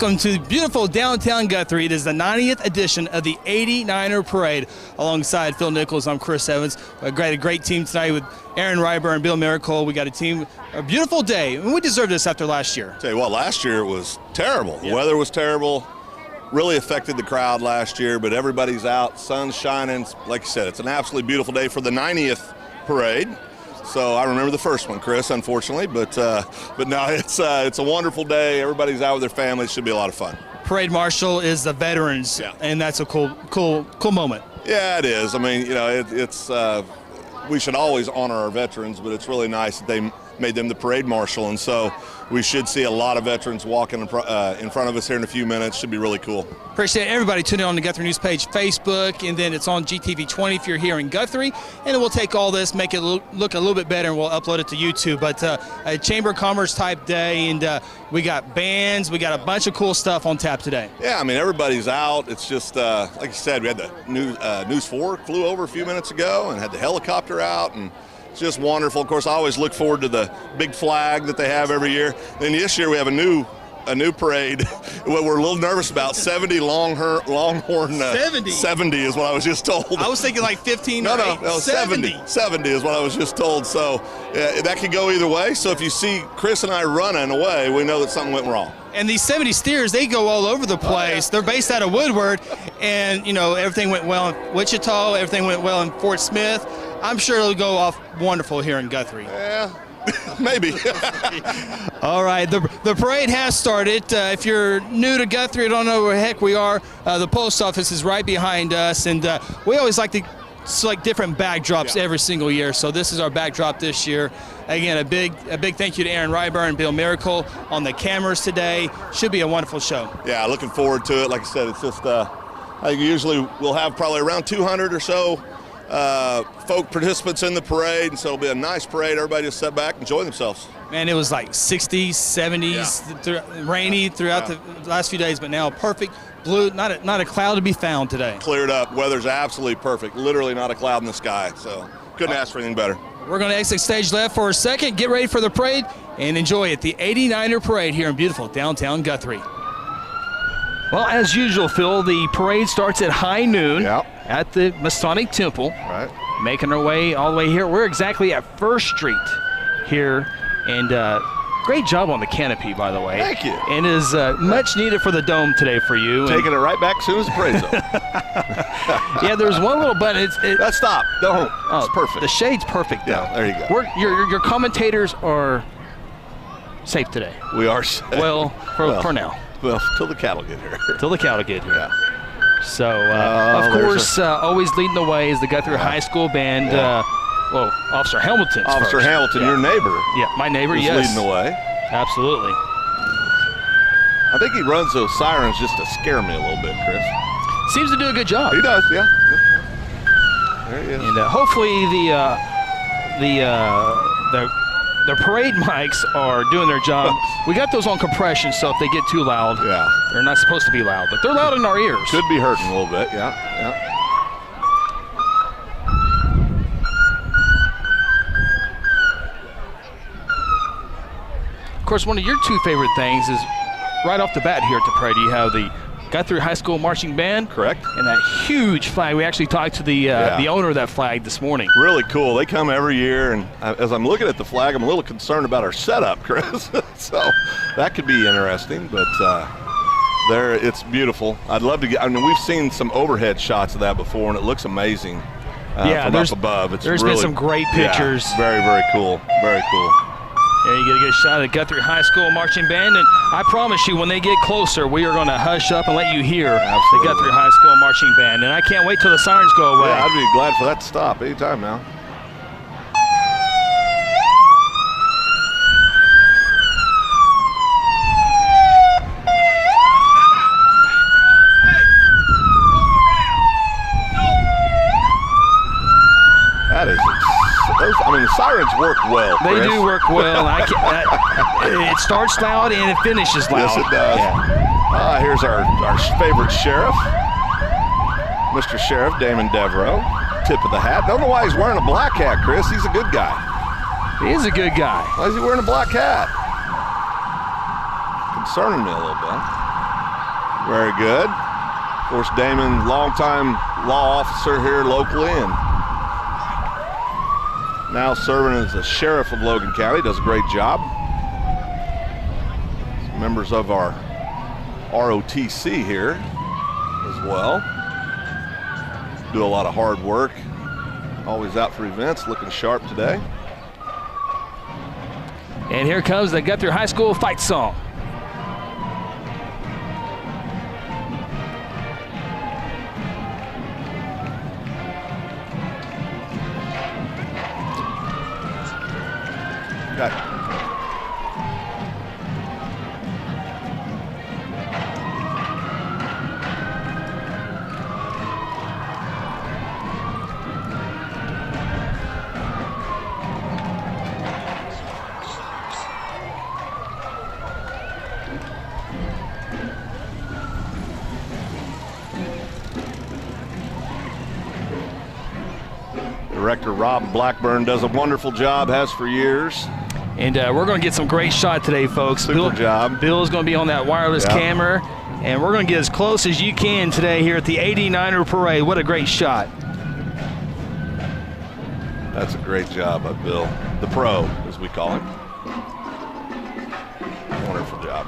welcome to beautiful downtown Guthrie. It is the 90th edition of the 89er Parade. Alongside Phil Nichols, I'm Chris Evans. A great team tonight with Aaron Ryber and Bill Miracle. We got a beautiful day, and we deserved this after last year. Tell you what, last year it was terrible. The weather was terrible. Really affected the crowd last year, but everybody's out, sun's shining. Like you said, it's an absolutely beautiful day for the 90th parade. So I remember the first one, Chris, unfortunately, but no, it's a wonderful day. Everybody's out with their families. Should be a lot of fun. Parade marshal is the veterans, and that's a cool moment. Yeah, it is. I mean, you know, we should always honor our veterans, but it's really nice that they made them the parade marshal, and so we should see a lot of veterans walking in front of us here in a few minutes. Should be really cool. Appreciate everybody tuning in on the Guthrie News page, Facebook, and then it's on GTV 20 if you're here in Guthrie. And we'll take all this, make it look a little bit better, and we'll upload it to YouTube. But a Chamber of Commerce type day, and we got bands, we got a bunch of cool stuff on tap today. Yeah, I mean, everybody's out. It's just, like you said, we had the News 4 flew over a few minutes ago and had the helicopter out, and it's just wonderful. Of course, I always look forward to the big flag that they have every year. Then this year we have a new parade. What we're a little nervous about, 70 Longhorn. 70 is what I was just told. I was thinking like 15 No, or 8. no, 70 is what I was just told. So that could go either way. So if you see Chris and I running away, we know that something went wrong. And these 70 steers, they go all over the place. They're based out of Woodward, and you know, everything went well in Wichita, everything went well in Fort Smith. I'm sure it'll go off wonderful here in Guthrie. Yeah, maybe. All right, the parade has started. If you're new to Guthrie, don't know where the heck we are, the post office is right behind us, and we always like to select different backdrops every single year. So this is our backdrop this year. Again, a big thank you to Aaron Ryber and Bill Miracle on the cameras today. Should be a wonderful show. Yeah, looking forward to it. Like I said, it's just I think usually we'll have probably around 200 or so folk participants in the parade, and so it'll be a nice parade. Everybody just sit back, enjoy themselves. Man, it was like 60s, 70s, rainy throughout the last few days, but now perfect blue, not a cloud to be found today. Cleared up, weather's absolutely perfect, literally not a cloud in the sky, so couldn't ask for anything better. We're going to exit stage left for a second, get ready for the parade, and enjoy it. The 89er Parade here in beautiful downtown Guthrie. Well, as usual, Phil, the parade starts at high noon at the Masonic Temple. Right. Making our way all the way here. We're exactly at First Street here, and great job on the canopy, by the way. Thank you. And is much needed for the dome today for you. Taking it right back as soon as the parade's over. Yeah, there's one little button. Let's stop. Don't. Oh, it's perfect. The shade's perfect, though. Yeah, there you go. Your commentators are safe today. We are safe. Well, for now. Well, till the cattle get here. Till the cattle get here. Yeah. So, of course, always leading the way is the Guthrie High School Band. Well, Officer Hamilton. Officer first. Hamilton, your neighbor. Yeah, my neighbor, yes. Leading the way. Absolutely. I think he runs those sirens just to scare me a little bit, Chris. Seems to do a good job. He does, yeah. There he is. And hopefully the parade mics are doing their job. We got those on compression, so if they get too loud, they're not supposed to be loud, but they're loud in our ears. Could be hurting a little bit, yeah. Of course, one of your two favorite things is right off the bat here at the parade, you have the Guthrie High School Marching Band. Correct. And that huge flag. We actually talked to the owner of that flag this morning. Really cool. They come every year, and as I'm looking at the flag, I'm a little concerned about our setup, Chris. So that could be interesting, but it's beautiful. I'd love to get, I mean, we've seen some overhead shots of that before, and it looks amazing from up above. There's been some great pictures. Yeah, very, very cool. Very cool. Yeah, you get a good shot of the Guthrie High School Marching Band, and I promise you, when they get closer, we are going to hush up and let you hear the Guthrie High School Marching Band. And I can't wait till the sirens go away. Yeah, I'd be glad for that to stop anytime now. That is the sirens work well, Chris. They do work well. It starts loud and it finishes loud. Yes, it does. Yeah. Here's our favorite sheriff, Mr. Sheriff Damon Devereaux. Tip of the hat. Don't know why he's wearing a black hat, Chris. He's a good guy. He is a good guy. Why is he wearing a black hat? Concerning me a little bit. Very good. Of course, Damon, longtime law officer here locally and now serving as the sheriff of Logan County, does a great job. Members of our ROTC here as well. Do a lot of hard work. Always out for events, looking sharp today. And here comes the Guthrie High School fight song. Okay. Director Rob Blackburn does a wonderful job, has for years. And we're going to get some great shot today, folks. Super job. Bill's going to be on that wireless camera, and we're going to get as close as you can today here at the 89er Parade. What a great shot. That's a great job by Bill. The pro, as we call him. Wonderful job.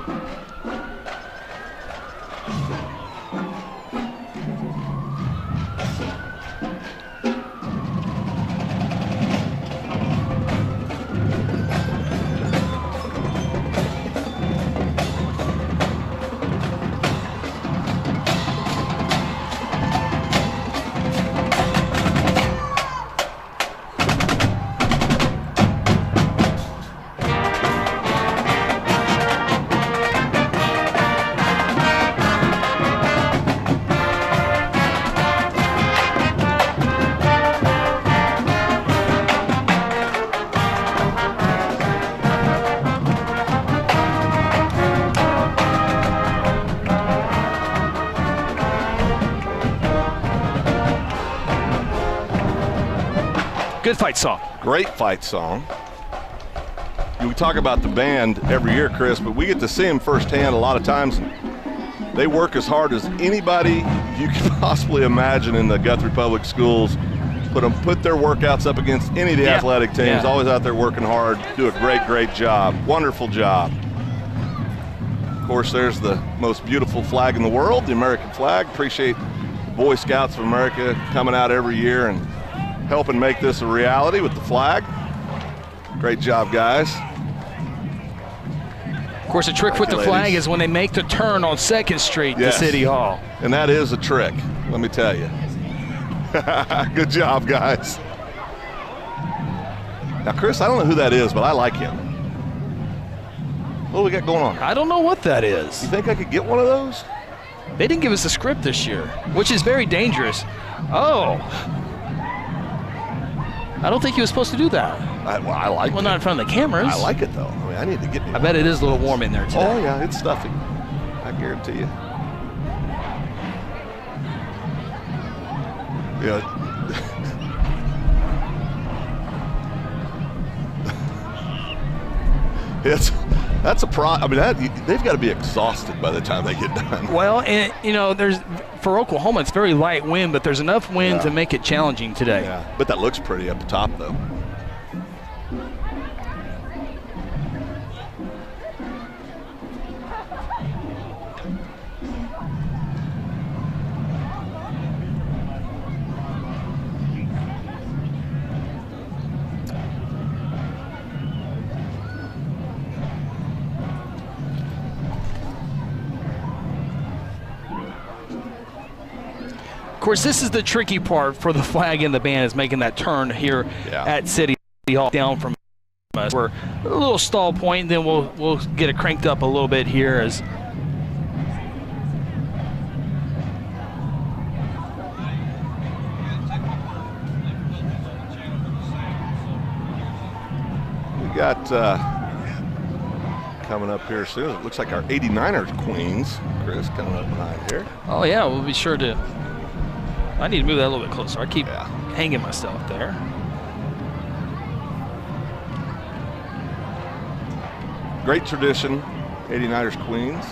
Good fight song. Great fight song. We talk about the band every year, Chris, but we get to see them firsthand a lot of times. They work as hard as anybody you can possibly imagine in the Guthrie Public Schools. Put their workouts up against any of the athletic teams. Always out there working hard. Do a great job. Wonderful job. Of course, there's the most beautiful flag in the world, the American flag. Appreciate the Boy Scouts of America coming out every year and helping make this a reality with the flag. Great job, guys. Of course, the trick with the flag is when they make the turn on 2nd Street to City Hall. And that is a trick, let me tell you. Good job, guys. Now, Chris, I don't know who that is, but I like him. What do we got going on? I don't know what that is. You think I could get one of those? They didn't give us a script this year, which is very dangerous. Oh. I don't think he was supposed to do that. I like it. Well, not in front of the cameras. I like it, though. I mean, I need to get me. I bet it is a little warm in there today. Oh, yeah, it's stuffy. I guarantee you. Yeah. That's a I mean, they've got to be exhausted by the time they get done. Well, and you know, for Oklahoma, it's very light wind, but there's enough wind to make it challenging today. Yeah, but that looks pretty up the top, though. Of course, this is the tricky part for the flag and the band, is making that turn here at City Hall down from us. We're a little stall point, then we'll get it cranked up a little bit here as we got coming up here soon. It looks like our 89ers Queens, Chris, coming up behind here. Oh yeah, we'll be sure to. I need to move that a little bit closer. I keep hanging myself there. Great tradition, 89ers Queens.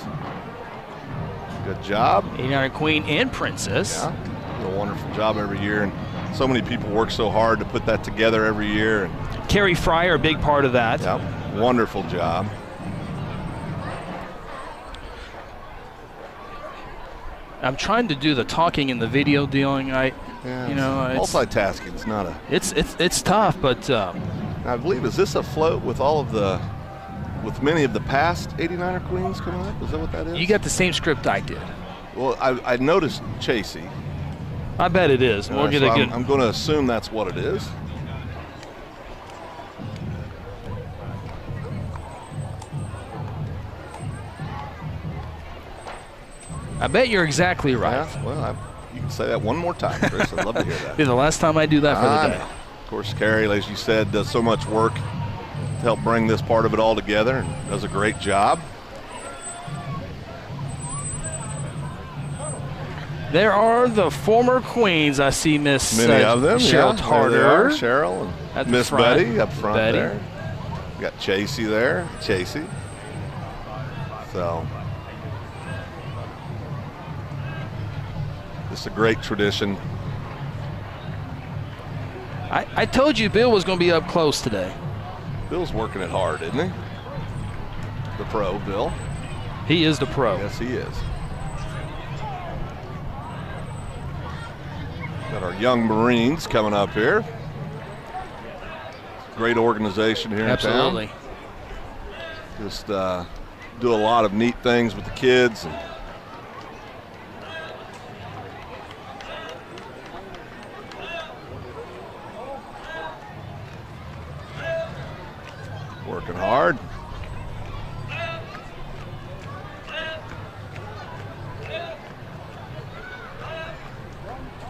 Good job. 89er Queen and Princess. Yeah, do a wonderful job every year, and so many people work so hard to put that together every year. And Carrie Fryer, a big part of that. yeah, wonderful job. I'm trying to do the talking and the video dealing. Yeah, multitasking is not a. It's tough, but I believe, is this a float with many of the past 89er Queens coming up? Is that what that is? you got the same script I did. Well, I noticed Chasey. I bet it is. We'll get a good. I'm going to assume that's what it is. I bet you're exactly right. Yeah, well, you can say that one more time, Chris. I'd love to hear that. Be the last time I do that for the day. Of course, Carrie, as you said, does so much work to help bring this part of it all together, and does a great job. There are the former queens. I see Miss Many of them, Cheryl yeah. Tarter. There they are, Cheryl At and the Miss front. Betty up front Betty. there. We got Chasey there, Chasey. So, it's a great tradition. I told you Bill was going to be up close today. Bill's working it hard, isn't he? The pro, Bill. He is the pro. Yes, he is. Got our young Marines coming up here. Great organization here Absolutely. in town. Just do a lot of neat things with the kids. And working hard.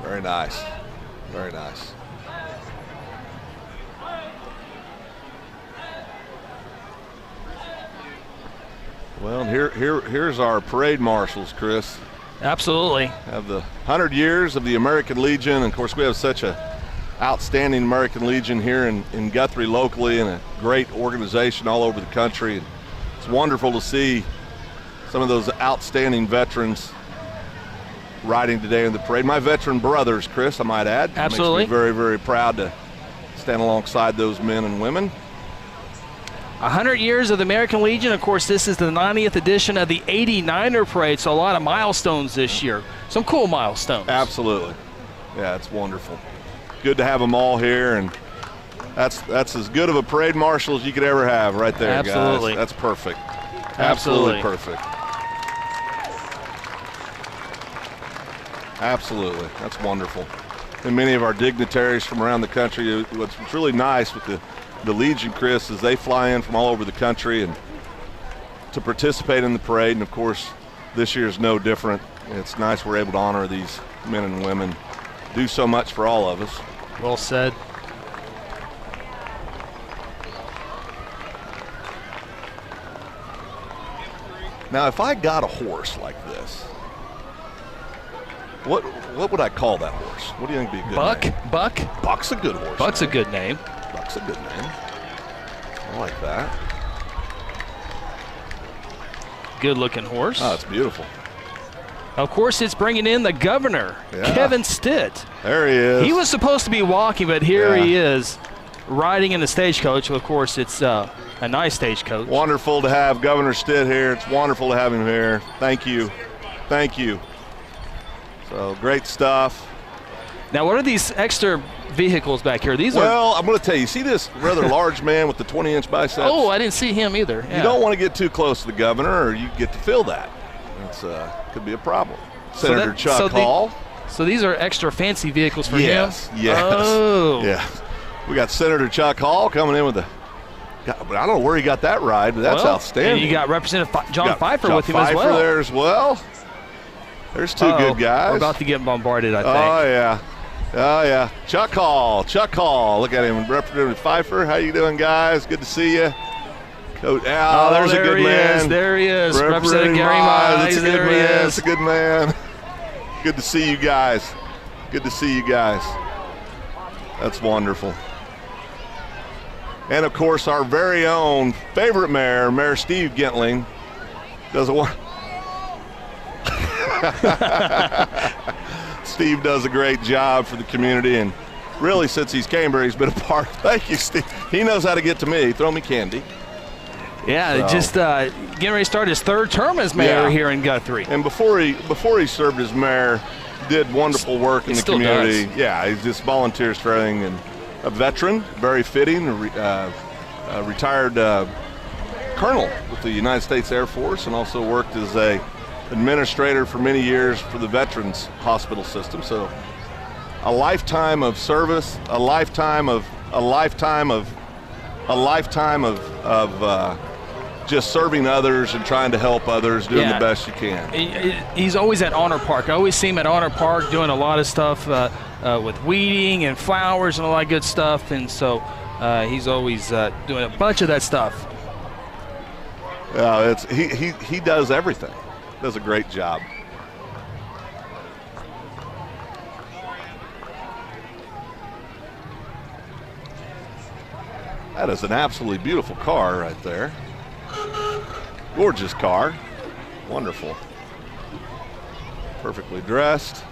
Very nice. Very nice. Well, here's our parade marshals, Chris. Absolutely. Have the 100 years of the American Legion. And of course, we have such a outstanding American Legion here in Guthrie locally, and a great organization all over the country. It's wonderful to see some of those outstanding veterans riding today in the parade. My veteran brothers, Chris, I might add. Absolutely. Makes me very, very proud to stand alongside those men and women. 100 years of the American Legion. Of course, this is the 90th edition of the 89er Parade, so a lot of milestones this year. Some cool milestones. Absolutely. Yeah, it's wonderful. Good to have them all here, and that's as good of a parade marshal as you could ever have right there, Absolutely. guys. That's perfect. Absolutely. Perfect. Absolutely. That's wonderful. And many of our dignitaries from around the country, what's really nice with the Legion, Chris, is they fly in from all over the country and to participate in the parade. And of course, this year is no different. It's nice we're able to honor these men and women, do so much for all of us. Well said. Now, if I got a horse like this, what would I call that horse? What do you think would be a good Buck? name? Buck? Buck's a good horse. Buck's name. a good name. Buck's a good name. I like that. Good looking horse. Oh, it's beautiful. Of course, it's bringing in the governor, Yeah. Kevin Stitt. There he is. He was supposed to be walking, but here Yeah. he is riding in the stagecoach. Of course, it's a nice stagecoach. Wonderful to have Governor Stitt here. It's wonderful to have him here. Thank you. Thank you. So great stuff. Now, what are these extra vehicles back here? These Well, I'm going to tell you, see this rather large man with the 20-inch biceps? Oh, I didn't see him either. You don't want to get too close to the governor, or you get to feel that. It's could be a problem. Senator Chuck Hall. So these are extra fancy vehicles for Yes, him? yes. Oh. Yeah. We got Senator Chuck Hall coming in with but I don't know where he got that ride, but that's outstanding. And you got Representative John Pfeiffer John with him Pfeiffer as well. there as well. There's two good guys. We're about to get bombarded, I think. Oh, yeah. Oh, yeah. Chuck Hall. Look at him. Representative Pfeiffer. How you doing, guys? Good to see you. Coach. There's a good man. There he is. Representative Gary Mize. Mize. That's a good There he man. is. That's a good man. Good to see you guys. Good to see you guys. That's wonderful. And, of course, our very own favorite mayor, Mayor Steve Gentling, does a Steve does a great job for the community, and really since he's came here, he's been a part. Thank you, Steve. He knows how to get to me. Throw me candy. Yeah, so. Just getting ready to start his third term as mayor here in Guthrie. And before he served as mayor, did wonderful work in the community. Does. Yeah, he just volunteers for everything, and a veteran, very fitting, a retired colonel with the United States Air Force, and also worked as a administrator for many years for the Veterans Hospital System. So a lifetime of service, a lifetime of just serving others and trying to help others, doing the best you can. He's always at Honor Park. I always see him at Honor Park doing a lot of stuff with weeding and flowers and all that good stuff, and so he's always doing a bunch of that stuff. Yeah, he does everything. Does a great job. That is an absolutely beautiful car right there. Gorgeous car. Wonderful. Perfectly dressed.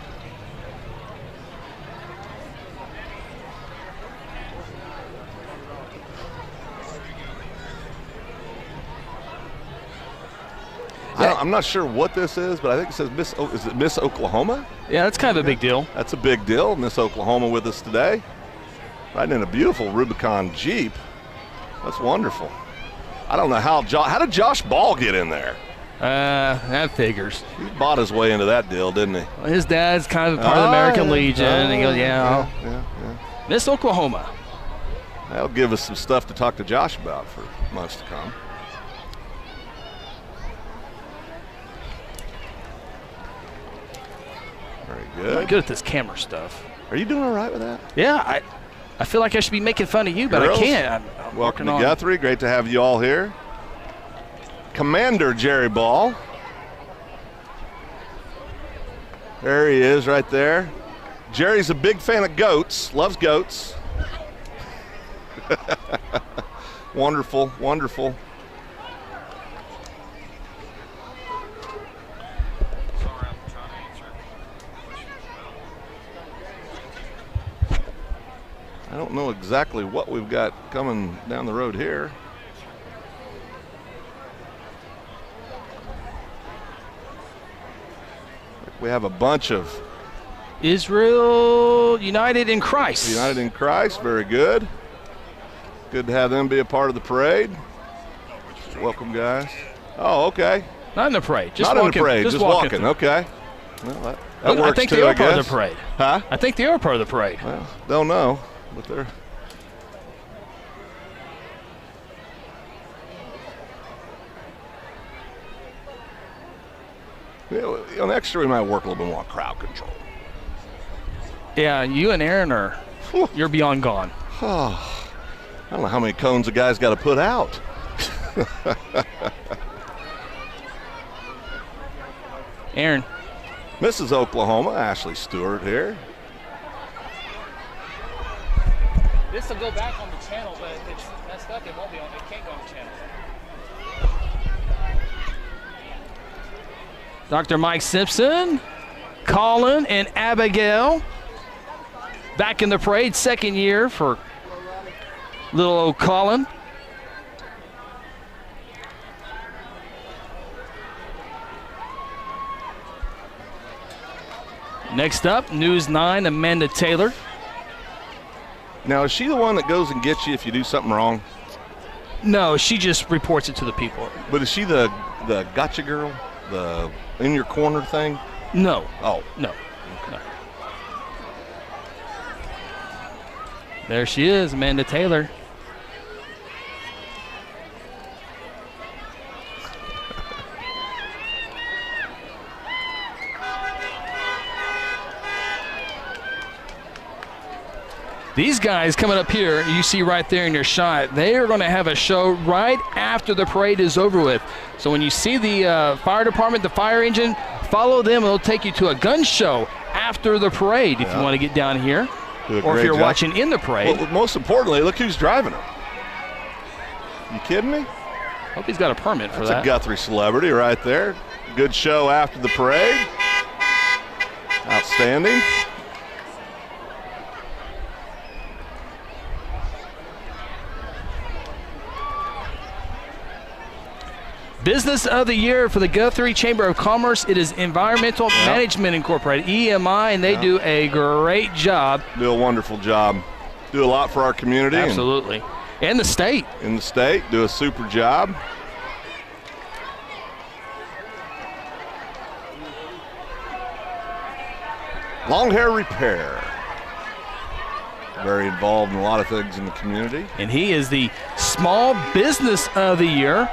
I'm not sure what this is, but I think it says is it Miss Oklahoma? Yeah, that's kind of a big deal. That's a big deal. Miss Oklahoma with us today. Riding in a beautiful Rubicon Jeep. That's wonderful. I don't know how did Josh Ball get in there? That figures. He bought his way into that deal, didn't he? Well, his dad's kind of part of the American Legion. And he goes, yeah. Miss Oklahoma. That'll give us some stuff to talk to Josh about for months to come. Very good. I'm good at this camera stuff. Are you doing all right with that? Yeah, I feel like I should be making fun of you, but Girls, I can't. I'm welcome to Guthrie. Great to have you all here. Commander Jerry Ball. There he is right there. Jerry's a big fan of goats, loves goats. Wonderful, wonderful. I don't know exactly what we've got coming down the road here. We have a bunch of Israel United in Christ. United in Christ, very good. Good to have them be a part of the parade. Welcome, guys. Oh, okay. Not in the parade. Just not walking, in the parade, just walking. Okay. Well, that works I think too, they are I part guess. of the parade. Huh? I think they are part of the parade. Well, don't know, but they're. Next year we might work a little bit more on crowd control. Yeah, you and Aaron you're beyond gone. Oh, I don't know how many cones a guy's got to put out. Aaron. Mrs. Oklahoma, Ashley Stewart here. This will go back on the channel, but if it's messed up, it won't be on. It can't go on the channel. Dr. Mike Simpson, Colin, and Abigail back in the parade, second year for little old Colin. Next up, News 9, Amanda Taylor. Now, is she the one that goes and gets you if you do something wrong? No, she just reports it to the people. But is she the gotcha girl? The in your corner thing? No. Oh. No. Okay. No. There she is, Amanda Taylor. These guys coming up here, you see right there in your shot, they are going to have a show right after the parade is over with. So when you see the fire department, the fire engine, follow them. It'll take you to a gun show after the parade if you want to get down here. Or if you're watching in the parade. Well, most importantly, look who's driving them. You kidding me? Hope he's got a permit for that. That's a Guthrie celebrity right there. Good show after the parade. Outstanding. Business of the Year for the Guthrie Chamber of Commerce. It is Environmental Management Incorporated, EMI, and they do a great job. Do a wonderful job. Do a lot for our community. Absolutely. And the state. In the state, do a super job. Long Hair Repair. Very involved in a lot of things in the community. And he is the Small Business of the Year.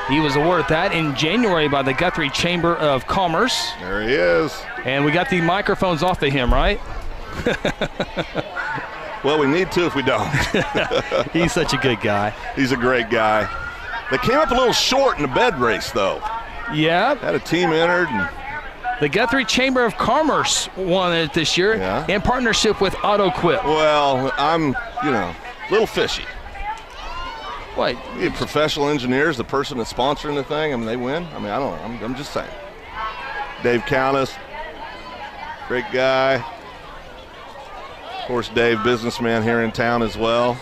He was awarded that in January by the Guthrie Chamber of Commerce. There he is. And we got the microphones off of him, right? Well, we need to if we don't. He's such a good guy. He's a great guy. They came up a little short in the bed race, though. Yeah. Had a team entered. And the Guthrie Chamber of Commerce won it this year in partnership with AutoQuip. Well, I'm, a little fishy. What? Professional engineers, the person that's sponsoring the thing, I mean, they win. I mean, I don't know. I'm just saying. Dave Countess, great guy. Of course, Dave, businessman here in town as well.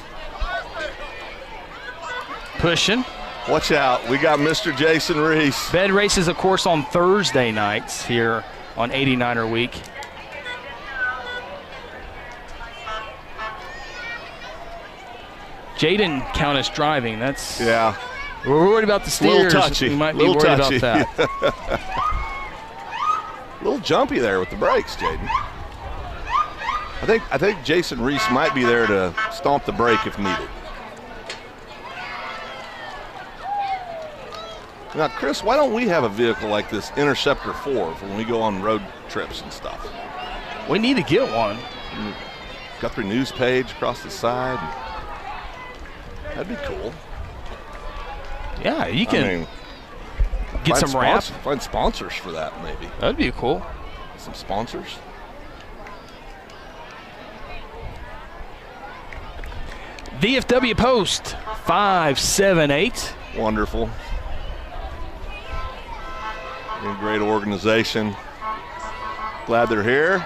Pushing. Watch out. We got Mr. Jason Reese. Bed races, of course, on Thursday nights here on 89er Week. Jaden Countess driving. That's we're worried about the steers. Little touchy. We might be worried about that. A little jumpy there with the brakes, Jaden. I think Jason Reese might be there to stomp the brake if needed. Now, Chris, why don't we have a vehicle like this Interceptor 4 for when we go on road trips and stuff? We need to get one. Guthrie News page across the side. That'd be cool. Yeah, you can get some wrap. Find sponsors for that, maybe. That'd be cool. Some sponsors. VFW Post 578. Wonderful. A great organization. Glad they're here.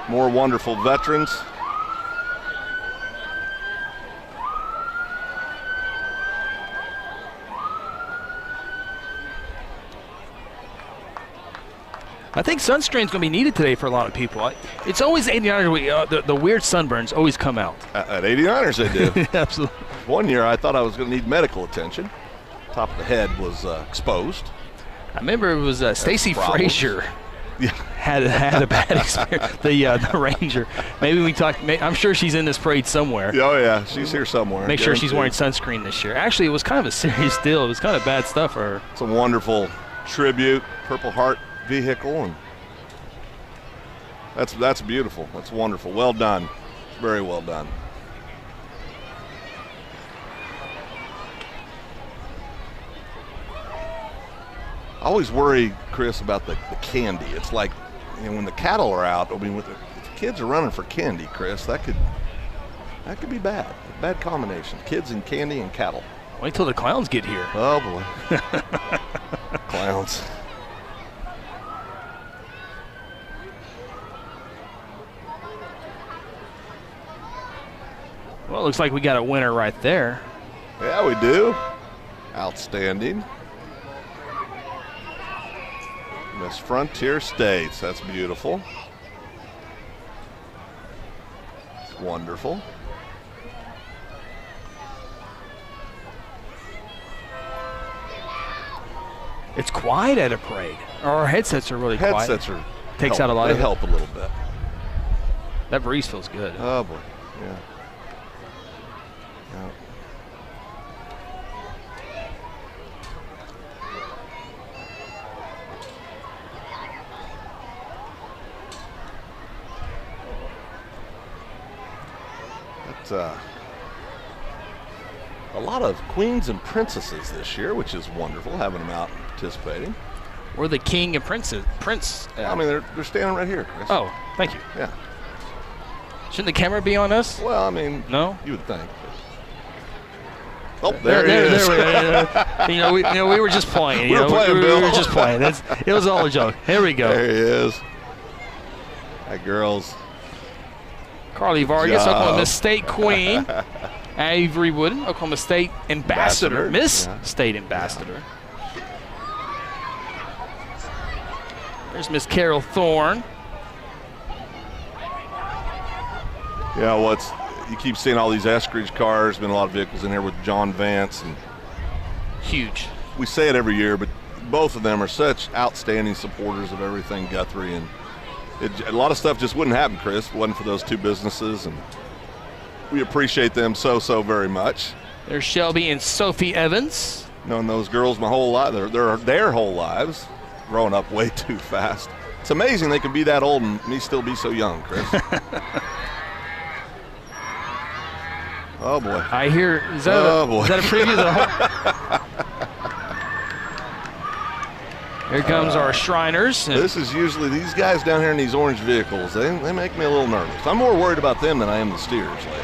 More wonderful veterans. I think sunscreen's going to be needed today for a lot of people. It's always 89ers. The weird sunburns always come out. At 89ers they do. Absolutely. One year I thought I was going to need medical attention. Top of the head was exposed. I remember it was Stacy Frazier had a bad experience. The Ranger. Maybe we talked. I'm sure she's in this parade somewhere. Oh yeah, she's here somewhere. Make sure she's wearing sunscreen this year. Actually, it was kind of a serious deal. It was kind of bad stuff for her. It's a wonderful tribute, Purple Heart vehicle, and that's beautiful. That's wonderful. Well done. Very well done. I always worry, Chris, about the candy. It's like, when the cattle are out, if the kids are running for candy, Chris, that could be bad. A bad combination. Kids and candy and cattle. Wait till the clowns get here. Oh, boy. Clowns. Well, it looks like we got a winner right there. Yeah, we do. Outstanding. Miss Frontier States. That's beautiful. It's wonderful. It's quiet at a parade. Our headsets are really quiet. Headsets takes out a lot of it. They help a little bit. That breeze feels good. Oh boy, yeah. A lot of queens and princesses this year, which is wonderful, having them out participating. We're the king and prince. I mean, they're standing right here, Chris. Oh, thank you. Yeah. Shouldn't the camera be on us? Well, I mean, no. You would think. Oh, there he is. We were just playing. We were playing, Bill. We were just playing. It was all a joke. Here we go. There he is. That girls. Carly Vargas, job. Oklahoma State Queen. Avery Wooden, Oklahoma State Ambassador. Miss State Ambassador. There's Miss Carol Thorne. Yeah, you keep seeing all these Eskridge cars. Been a lot of vehicles in here with John Vance. And huge. We say it every year, but both of them are such outstanding supporters of everything Guthrie. And a lot of stuff just wouldn't happen, Chris, if it wasn't for those two businesses. And we appreciate them so very much. There's Shelby and Sophie Evans. Known those girls my whole life, their whole lives, growing up way too fast. It's amazing they can be that old and me still be so young, Chris. Oh boy! I hear. Is that a preview of the whole? Here comes our Shriners. This is usually these guys down here in these orange vehicles. They make me a little nervous. I'm more worried about them than I am the steers later.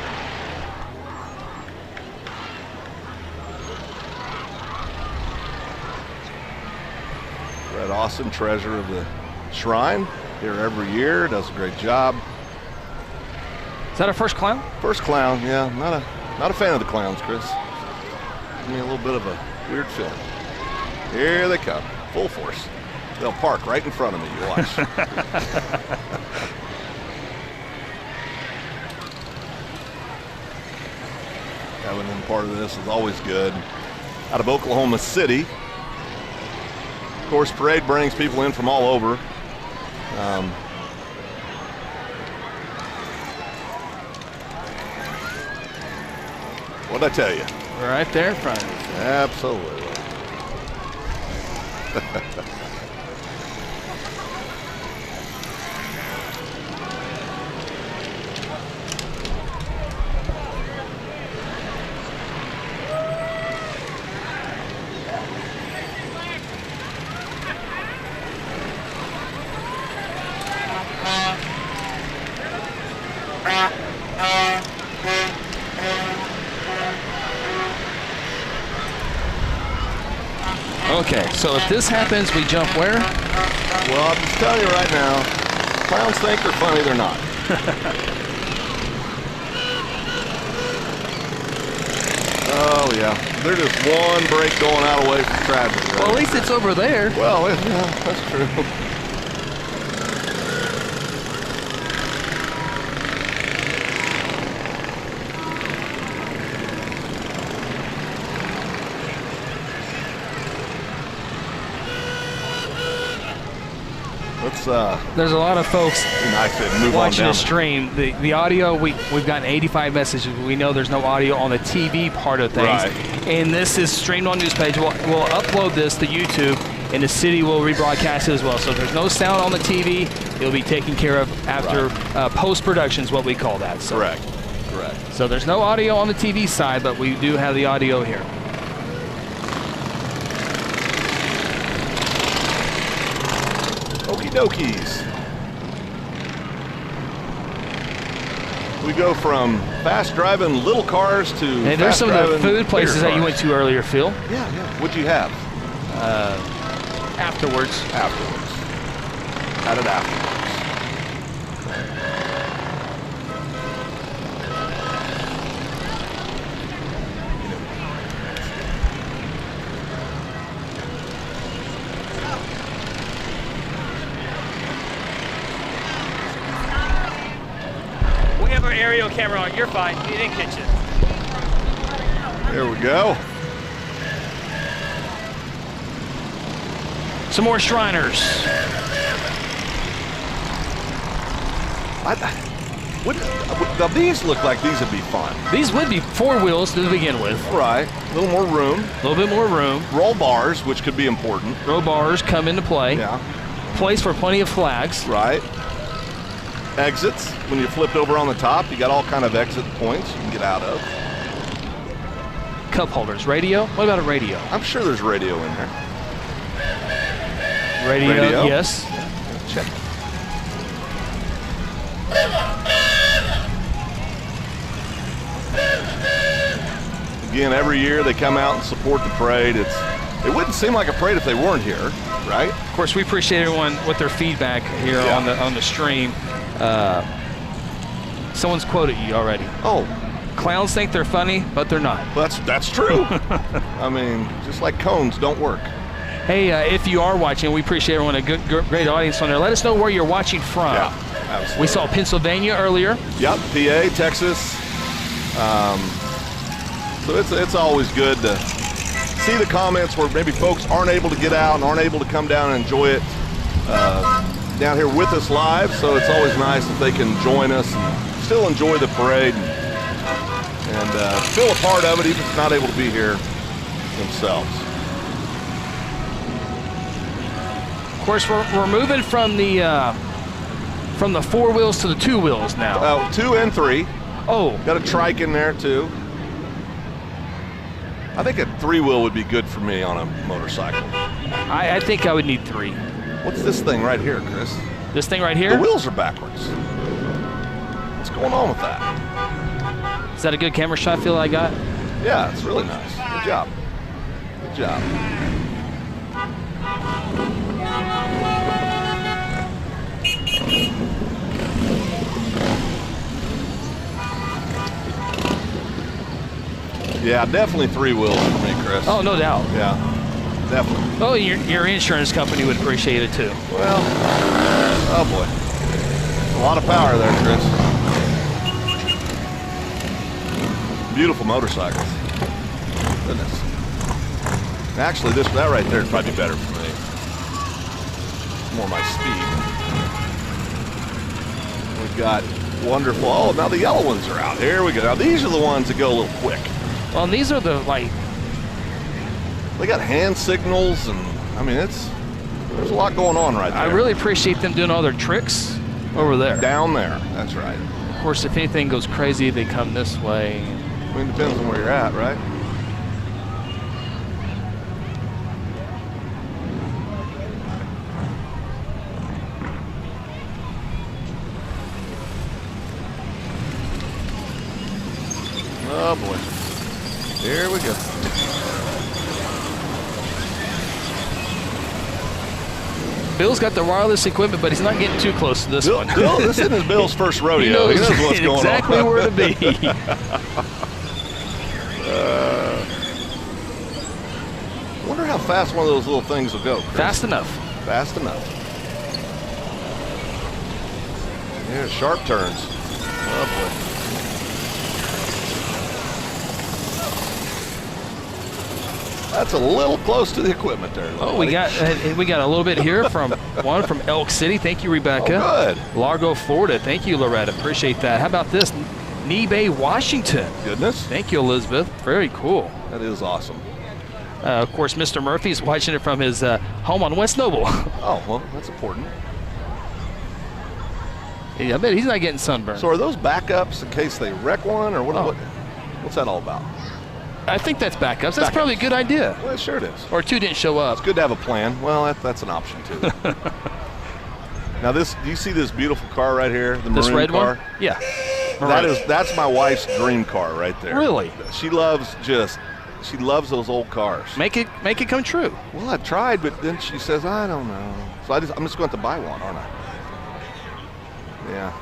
Brett Austin, treasurer of the Shrine, here every year, does a great job. Is that our first clown? First clown, yeah. Not a fan of the clowns, Chris. Give me a little bit of a weird feeling. Here they come, full force. They'll park right in front of me, you watch. Having them part of this is always good. Out of Oklahoma City. Of course, parade brings people in from all over. What'd I tell you? Right there in front of you. Absolutely. Okay, so if this happens, we jump where? Well, I'm just telling you right now, clowns think they're funny, they're not. Oh, yeah. They're just one break going out away from traffic. Right? Well, at least it's over there. Well, yeah, that's true. There's a lot of folks watching the down. stream. The audio, we've gotten 85 messages. We know there's no audio on the TV part of things. Right. And this is streamed on news page. We'll upload this to YouTube, and the city will rebroadcast it as well. So if there's no sound on the TV, it'll be taken care of after post-production is what we call that. So, Correct. So there's no audio on the TV side, but we do have the audio here. Okie dokies. We go from fast driving little cars to and there's some of the food places that you went to earlier, Phil. Yeah. What'd you have? Afterwards. Had it afterwards. Aerial camera on. You're fine. You didn't catch it. There we go. Some more Shriners. Now these look like these would be fun. These would be four wheels to begin with. Right. A little more room. A little bit more room. Roll bars, which could be important. Roll bars come into play. Yeah. Place for plenty of flags. Right. Exits. When you flipped over on the top, you got all kind of exit points you can get out of. Cup holders. Radio? What about a radio? I'm sure there's radio in there. Radio? Yes. Check. Again, every year they come out and support the parade. It wouldn't seem like a parade if they weren't here. right? Of course, we appreciate everyone with their feedback here on the stream. Someone's quoted you already. Oh. Clowns think they're funny, but they're not. That's true. I mean, just like cones don't work. Hey, if you are watching, we appreciate everyone, a great audience on there. Let us know where you're watching from. Yeah, absolutely. We saw Pennsylvania earlier. Yep, PA, Texas. So it's always good to see the comments where maybe folks aren't able to get out and aren't able to come down and enjoy it down here with us live. So it's always nice if they can join us and still enjoy the parade and feel a part of it, even if not able to be here themselves. Of course, we're moving from the 4 wheels to the 2 wheels now. 2 and 3. Oh, Got a trike in there too. I think a 3-wheel would be good for me on a motorcycle. I think I would need 3. What's this thing right here, Chris? This thing right here? The wheels are backwards. What's going on with that? Is that a good camera shot feel I got? Yeah, it's really nice. Good job. Good job. Yeah, definitely 3 wheels for me, Chris. Oh, no doubt. Yeah, definitely. Oh, your insurance company would appreciate it too. Well, oh boy. A lot of power there, Chris. Beautiful motorcycles. Goodness. Actually, that right there is probably better for me. More my speed. We've got wonderful. Oh, now the yellow ones are out. Here we go. Now these are the ones that go a little quick. Well, and these are the They got hand signals, and I mean there's a lot going on right there. I really appreciate them doing all their tricks over there. Down there. That's right. Of course, if anything goes crazy, they come this way. I mean, it depends on where you're at, right? Oh boy. Here we go. Bill's got the wireless equipment, but he's not getting too close to this one. Bill, this isn't Bill's first rodeo. He knows what's going exactly on. where to be. Wonder how fast one of those little things will go, Chris. Fast enough. Fast enough. Yeah, sharp turns. Oh boy. That's a little close to the equipment there. Oh, we got a little bit here from Elk City. Thank you, Rebecca. Oh, good. Largo, Florida. Thank you, Loretta. Appreciate that. How about this? Nebe, Washington. Goodness. Thank you, Elizabeth. Very cool. That is awesome. Of course, Mr. Murphy's watching it from his home on West Noble. Oh, well, that's important. Yeah, I bet he's not getting sunburned. So are those backups in case they wreck one, or what's that all about? I think that's backups. That's probably a good idea. Well, sure it is. Or 2 didn't show up. It's good to have a plan. Well, that's an option too. Now do you see this beautiful car right here? The this maroon red car? one? Yeah. That's my wife's dream car right there. Really? She loves those old cars. Make it come true. Well, I tried, but then she says, I don't know. So I'm just going to have to buy one, aren't I? Yeah.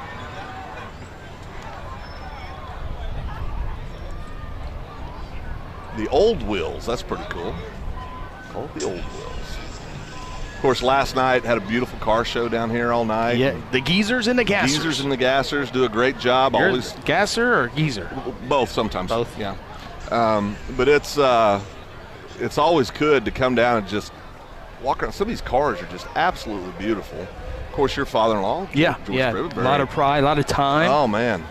The old wheels, that's pretty cool. Oh, the old wheels. Of course, last night had a beautiful car show down here all night. Yeah, the geezers and the gassers. Geezers and the gassers do a great job. You're always gasser or geezer? Both sometimes. Both. Yeah. But it's always good to come down and just walk around. Some of these cars are just absolutely beautiful. Of course, your father-in-law. Yeah, George yeah. Privet, A lot of pride, a lot of time. Oh man.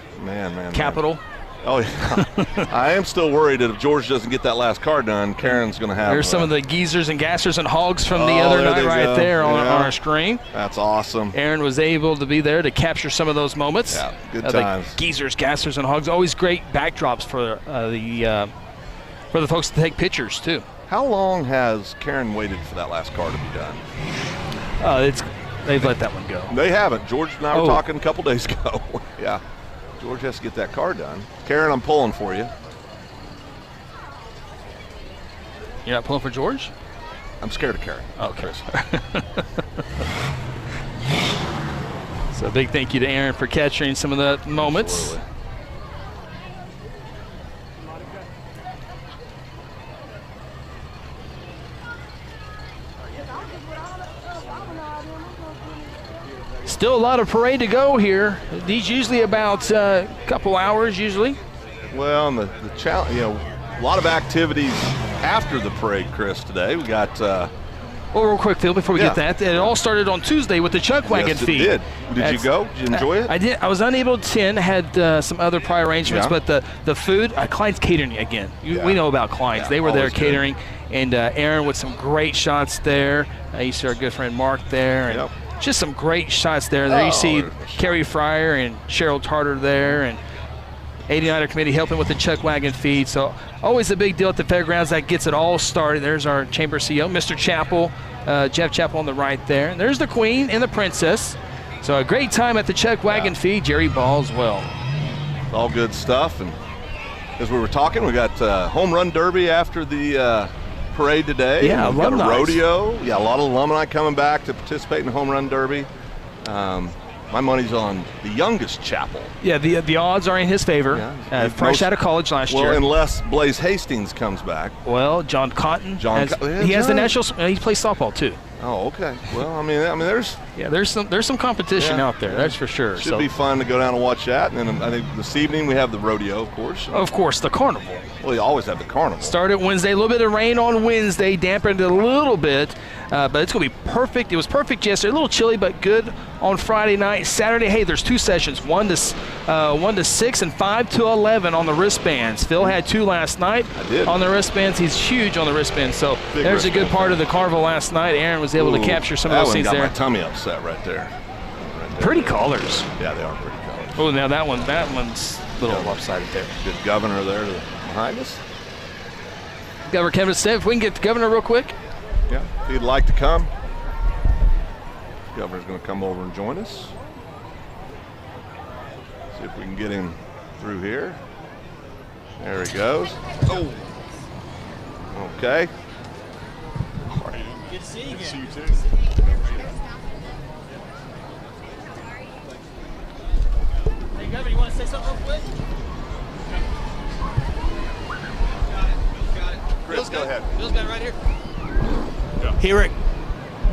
Capital. Oh yeah. I am still worried that if George doesn't get that last car done, Karen's going to have. There's some of the geezers and gassers and hogs from the other night right there on our screen. That's awesome. Aaron was able to be there to capture some of those moments. Yeah, good times. The geezers, gassers, and hogs. Always great backdrops for the folks to take pictures too. How long has Karen waited for that last car to be done? They've let that one go. They haven't. George and I were talking a couple days ago. Yeah. George has to get that car done. Karen, I'm pulling for you. You're not pulling for George? I'm scared of carrying. Okay. So a big thank you to Aaron for capturing some of the moments. Absolutely. Still a lot of parade to go here. These usually about a couple hours usually. Well, and the challenge, a lot of activities after the parade, Chris, today. We got Well, real quick, Phil, before we get that, it all started on Tuesday with the Chuck Wagon yes, feed. It did. Did you go? Did you enjoy it? I did. I was unable to attend. Had some other prior arrangements, Yeah. but the food, Klein's Catering again. We know about Klein's. Yeah, They were there always good. catering, and Aaron with some great shots there. You see our good friend Mark there, and just some great shots there. There you see Carrie Fryer and Cheryl Tarter there, and 89er committee helping with the Chuck Wagon feed. So always a big deal at the fairgrounds. That gets it all started. There's our chamber CEO, Mr. Chappell. Jeff Chappell on the right there. And there's the Queen and the Princess. So a great time at the Chuck Wagon feed. Jerry Ball as well. All good stuff. And as we were talking, we got home run derby after the parade today. Yeah, we've got a alumni. rodeo. Yeah, a lot of alumni coming back to participate in the home run derby. My money's on the youngest Chapel. Yeah, the odds are in his favor. Yeah. Fresh out of college last year. Well, unless Blaze Hastings comes back. Well, John Cotton. He has the national. He plays softball too. Oh, okay. Well, I mean, there's some competition out there. That's for sure. Should be fun to go down and watch that. And then I think this evening we have the rodeo, of course. Of course, the carnival. Well, you always have the carnival. Started Wednesday. A little bit of rain on Wednesday, dampened it a little bit, but it's going to be perfect. It was perfect yesterday. A little chilly, but good on Friday night. Saturday, hey, there's two sessions, 1 to 6 and 5 to 11 on the wristbands. Phil had 2 last night. I did. On the wristbands. He's huge on the wristbands. So Big there's a good wristband part fan. of the carnival last night. Aaron was able to capture some of those scenes got there. my tummy upset right there. Pretty colors. Yeah, they are pretty colors. Oh, now that one's a little lopsided there. Good governor there behind us. Governor Kevin Steph, if we can get the governor real quick. Yeah, if he'd like to come. The governor's going to come over and join us. See if we can get him through here. There he goes. Oh. Okay. Good to see you again. Good to see you too. Hey, Governor, you want to say something real quick? Chris, go ahead. Bill's got it right here. Here at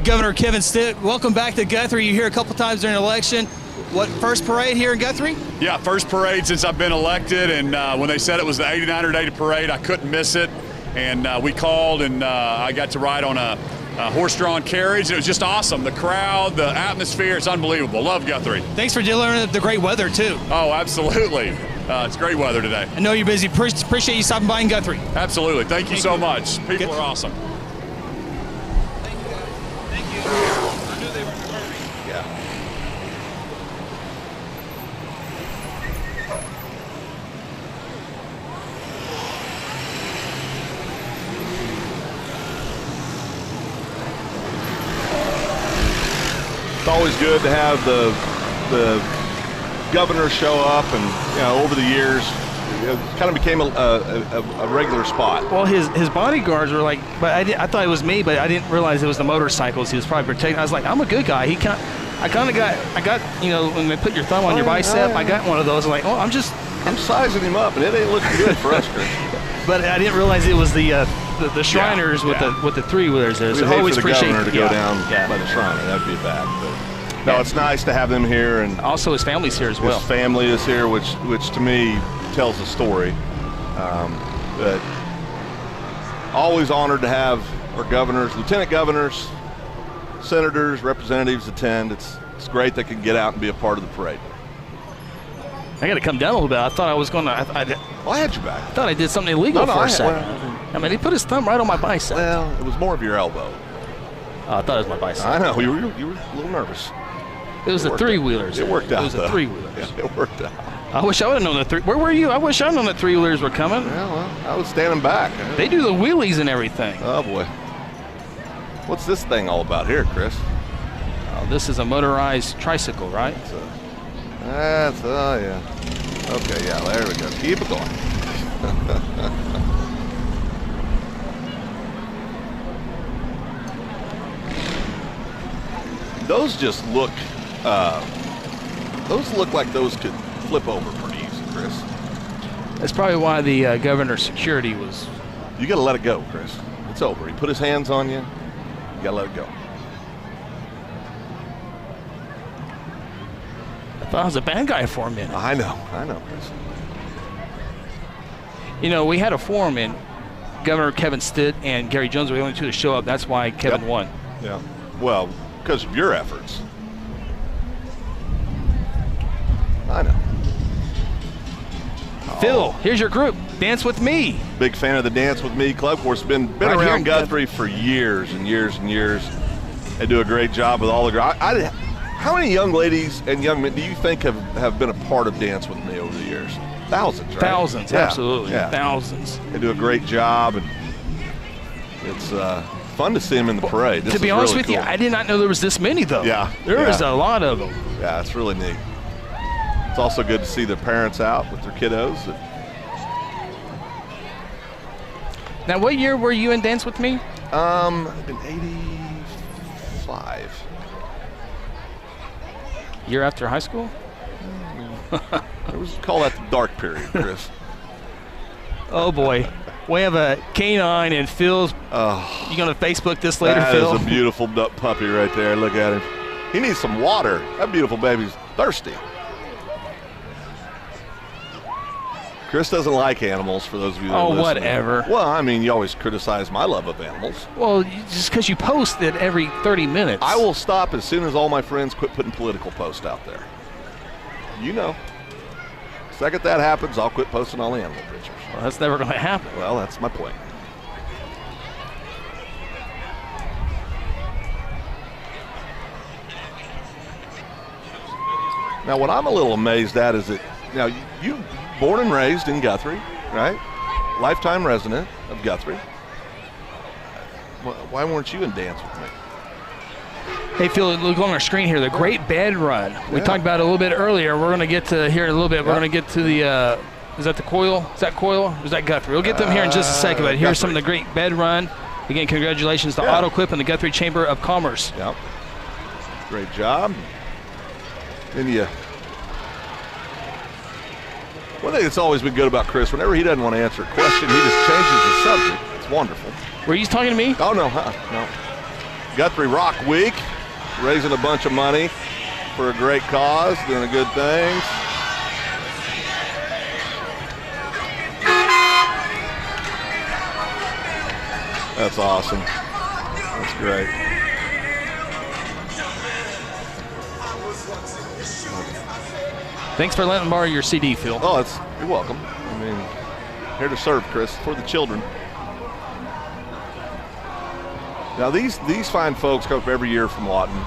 Governor Kevin Stitt, welcome back to Guthrie. You here a couple times during the election. What, first parade here in Guthrie? Yeah, first parade since I've been elected, and when they said it was the 89er Day Parade, I couldn't miss it. And we called, and I got to ride on a horse-drawn carriage. It was just awesome. The crowd, the atmosphere, it's unbelievable. Love Guthrie. Thanks for delivering the great weather, too. Oh, absolutely. It's great weather today. I know you're busy. Appreciate you stopping by in Guthrie. Absolutely. Thank you so much. People are awesome. Thank you, guys. Thank you. I knew they were in a hurry. Yeah. It's always good to have the governor show up, and over the years, it kind of became a regular spot. Well, his bodyguards were like, but I thought it was me, but I didn't realize it was the motorcycles he was probably protecting. I was like, I'm a good guy. I got when they put your thumb on your bicep, I got one of those. I'm like, I'm sizing him up, and it ain't looking good for us, Chris. But I didn't realize it was the Shriners with the 3-wheelers there. We'd So hate always for the appreciate governor to go down by the Shriner. That'd be bad. But no, it's nice to have them here, and Also, his family's here as well. his family is here, which to me tells a story. But always honored to have our governors, lieutenant governors, senators, representatives attend. It's great they can get out and be a part of the parade. I got to come down a little bit. I thought I was going to. Well, I had your back. I thought I did something illegal No, for I- a second. well, I mean, he put his thumb right on my bicep. Well, it was more of your elbow. I thought it was my bicep. I know you were a little nervous. It was the It worked out. 3-wheelers. It worked out. It was the though. 3-wheelers. Yeah, it worked out. I wish I would have known the 3. Where were you? I wish I'd known the 3-wheelers were coming. Yeah, well, I was standing back. They do the wheelies and everything. Oh boy. What's this thing all about here, Chris? This is a motorized tricycle, right? Oh yeah. Okay, yeah, there we go. Keep it going. those just look, those look like those could flip over pretty easy, Chris. That's probably why the governor's security was. You got to let it go, Chris. It's over. He put his hands on you. You got to let it go. I thought I was a bad guy for a minute. I know, Chris. You know, we had a forum in Governor Kevin Stitt and Gary Jones were the only two to show up. That's why Kevin won. Yeah. Well, because of your efforts. I know. Phil, here's your group. Dance with me. Big fan of the Dance with Me Club. Of course, been Right here around in Guthrie for years and years and years. They do a great job with all the girls. How many young ladies and young men do you think have been a part of Dance with Me over the years? Thousands, right? Thousands, Yeah, absolutely. yeah. Thousands. They do a great job, and it's fun to see them in the parade. This To be is honest really with you, cool. I did not know there was this many, though. Yeah, There yeah. is a lot of them. Yeah, it's really neat. It's also good to see their parents out with their kiddos. Now, what year were you in Dance with Me? In 85. Year after high school? Call that the dark period, Chris. Oh, boy. We have a canine and Phil's. You going to Facebook this later, Phil? That is a beautiful puppy right there. Look at him. He needs some water. That beautiful baby's thirsty. Chris doesn't like animals, for those of you that are listening. Whatever. Well, I mean, you always criticize my love of animals. Well, just because you post it every 30 minutes. I will stop as soon as all my friends quit putting political posts out there. You know. The second that happens, I'll quit posting all the animal pictures. Well, that's never going to happen. Well, that's my point. Now, what I'm a little amazed at is that, now, you born and raised in Guthrie, right? Lifetime resident of Guthrie. Why weren't you in Dance with Me? Hey, Phil, look on our screen here, the Great Bed Run. We talked about it a little bit earlier. We're going to get to here in a little bit. We're going to get to the, is that the Coil? Is that Coil? Or is that Guthrie? We'll get them here in just a second, but here's some of the Great Bed Run. Again, congratulations to Auto Quip and the Guthrie Chamber of Commerce. Yep. Great job. Then one thing that's always been good about Chris, whenever he doesn't want to answer a question, he just changes the subject. It's wonderful. Were you talking to me? Oh, no, no. Guthrie Rock Week, raising a bunch of money for a great cause, doing good things. That's awesome. That's great. Thanks for letting me borrow your CD, Phil. Oh, you're welcome. I mean, here to serve, Chris, for the children. Now, these fine folks come up every year from Lawton,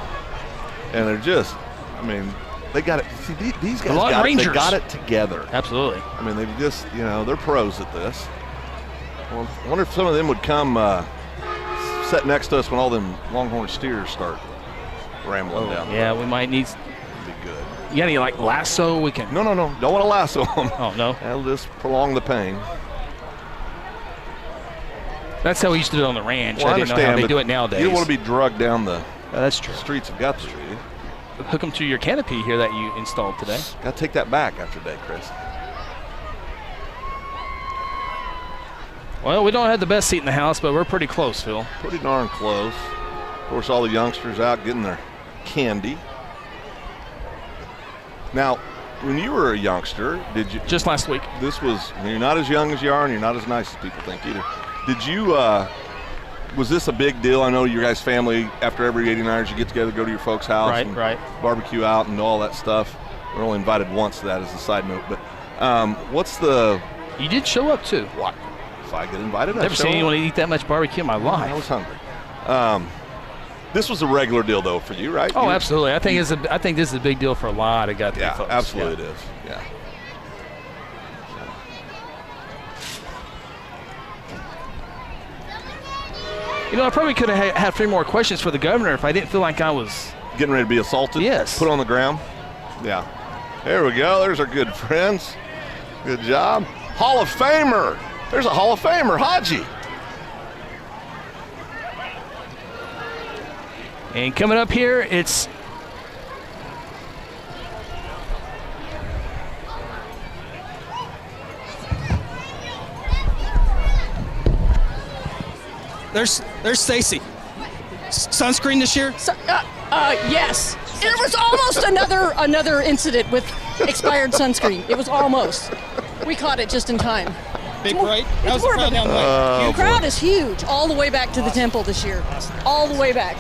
and they're just, I mean, they got it. See, these guys they got it together. Absolutely. I mean, they've just, they're pros at this. Well, I wonder if some of them would come sit next to us when all them longhorn steers start rambling down. Yeah, we might need. Be good. You got any like lasso we can? No. Don't want to lasso them. Oh, no. That'll just prolong the pain. That's how we used to do it on the ranch. Well, I didn't know how they do it nowadays. You don't want to be drugged down the that's true. streets of Guthrie, do you? Hook them to your canopy here that you installed today. Got to take that back after today, Chris. Well, we don't have the best seat in the house, but we're pretty close, Phil. Pretty darn close. Of course, all the youngsters out getting their candy. Now, when you were a youngster, did you? Just last week. You're not as young as you are, and you're not as nice as people think either. Did you, was this a big deal? I know your guys' family, after every 89ers, you get together, go to your folks' house, and barbecue out and all that stuff. We're only invited once to that as a side note, but what's the? You did show up too. What? If I get invited, I've never seen anyone eat that much barbecue in my life. I was hungry. This was a regular deal, though, for you, right? Oh, absolutely. I think this is a big deal for a lot of Guthrie folks. Absolutely it is. Yeah. I probably could have had 3 more questions for the governor if I didn't feel like I was getting ready to be assaulted. Yes. Put on the ground. Yeah. There we go. There's our good friends. Good job. Hall of Famer. There's a Hall of Famer, Haji. And coming up here, it's there's Stacy. Sunscreen this year? Yes. There was almost another incident with expired sunscreen. It was almost. We caught it just in time. Big parade? That was the crowd down the way. The crowd is huge all the way back to the temple this year. All the way back.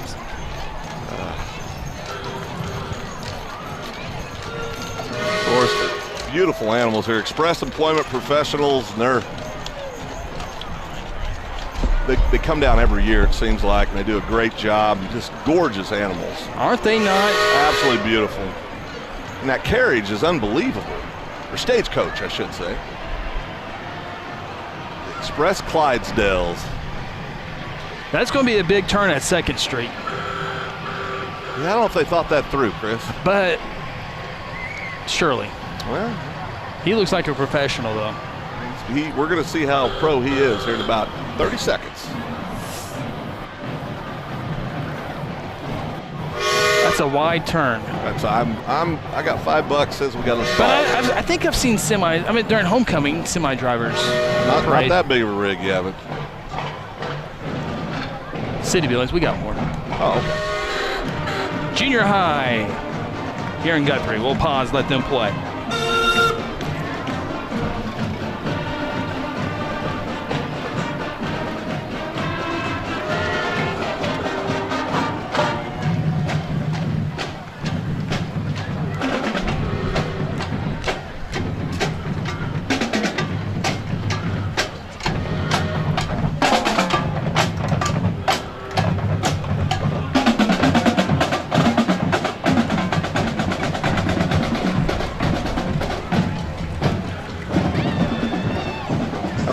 Of course, beautiful animals here. Express employment professionals, and they come down every year, it seems like, and they do a great job. Just gorgeous animals. Aren't they not? Absolutely beautiful. And that carriage is unbelievable. Or stagecoach, I should say. Express Clydesdales. That's going to be a big turn at 2nd Street. Yeah, I don't know if they thought that through, Chris. But surely. Well, he looks like a professional, though. We're going to see how pro he is here in about 30 seconds. That's a wide turn. I got $5. Says we got a spot. But I think I've seen during homecoming, semi drivers. Not that big of a rig, you haven't. City buildings, we got more. Oh, okay. Junior high here in Guthrie. We'll pause, let them play.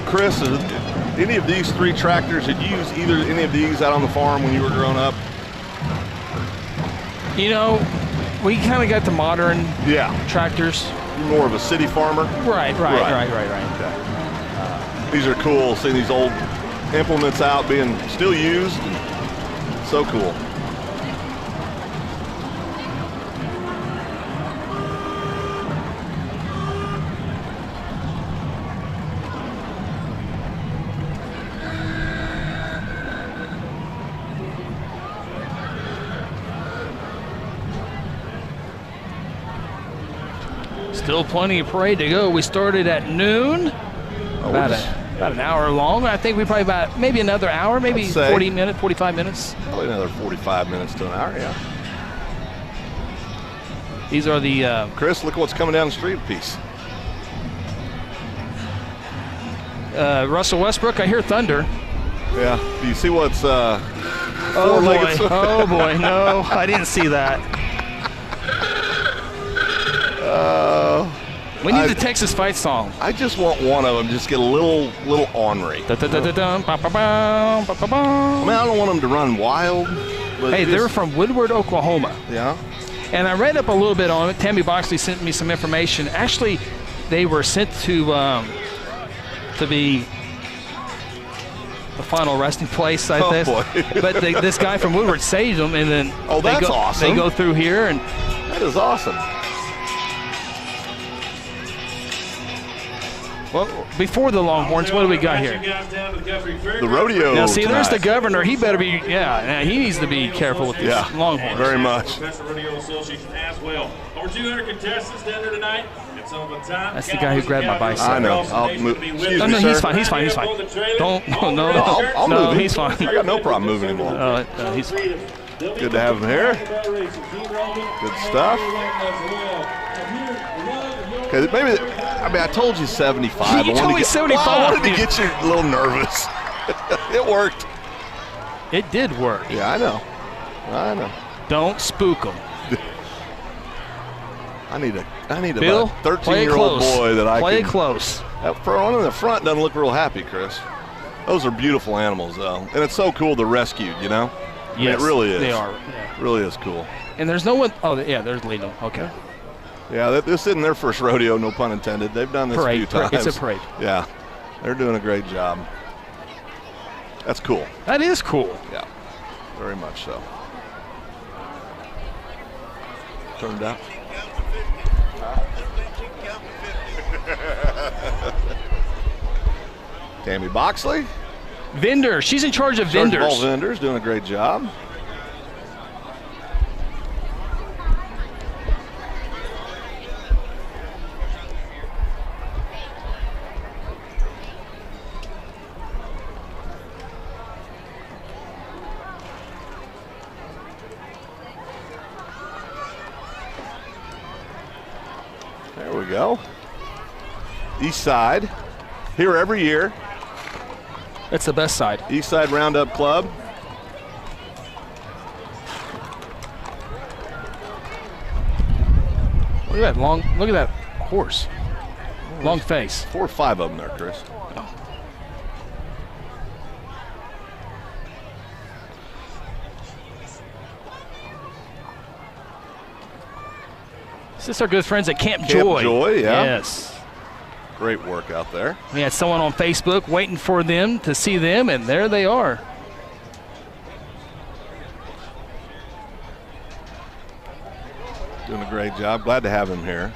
Chris, any of these 3 tractors, did you use any of these out on the farm when you were growing up? You know, we kind of got the modern tractors. You're more of a city farmer? Right. Okay. These are cool, seeing these old implements out being still used. So cool. Still plenty of parade to go. We started at noon, about an hour long. I think we probably maybe another hour, maybe 40 minutes, 45 minutes. Probably another 45 minutes to an hour, yeah. These are the... Chris, look what's coming down the street piece. Russell Westbrook, I hear thunder. Yeah. Do you see what's... Oh, boy. No, I didn't see that. We need the Texas fight song. I just want one of them just get a little ornery. I mean, I don't want them to run wild. But hey, they're from Woodward, Oklahoma. Yeah. And I read up a little bit on it. Tammy Boxley sent me some information. Actually, they were sent to be the final resting place, I guess. Boy. But this guy from Woodward saved them, and then awesome. They go through here, and that is awesome. Well, before the Longhorns, what do we got here? The rodeo. Now, see, tonight. There's the governor. He better be, he needs to be careful with these Longhorns. Very much. Rodeo Association as well. Over 200 contestants down there tonight. That's the guy who grabbed my bicycle. I know. I'll move. Excuse me, he's sir. fine. Don't. No. I'll move him. He's fine. I got no problem moving him along. He's fine. Good to have him here. Good stuff. Okay, maybe. I told you 75. You told me 75. I wanted to get you a little nervous. It worked. It did work. Yeah, I know. Don't spook them. I need a Bill, 13-year-old boy that I play can it close. That one in the front doesn't look real happy, Chris. Those are beautiful animals, though, and it's so cool they're rescued. You know, Yes, I mean, it really is. They are. Yeah. It really is cool. And there's no one. Oh, yeah, there's Lino. Okay. Yeah, this isn't their first rodeo, no pun intended. They've done this a few times. It's a parade. Yeah, they're doing a great job. That's cool. That is cool. Yeah, very much so. turned out. Tammy Boxley. Vendor. She's in charge of vendors. All vendors, doing a great job. There we go. East Side, here every year. That's the best side. East Side Roundup Club. Look at that look at that horse. Long face. 4 or 5 of them there, Chris. This is our good friends at Camp Camp Joy, yeah. Yes. Great work out there. We had someone on Facebook waiting for them to see them, and there they are. Doing a great job. Glad to have him here.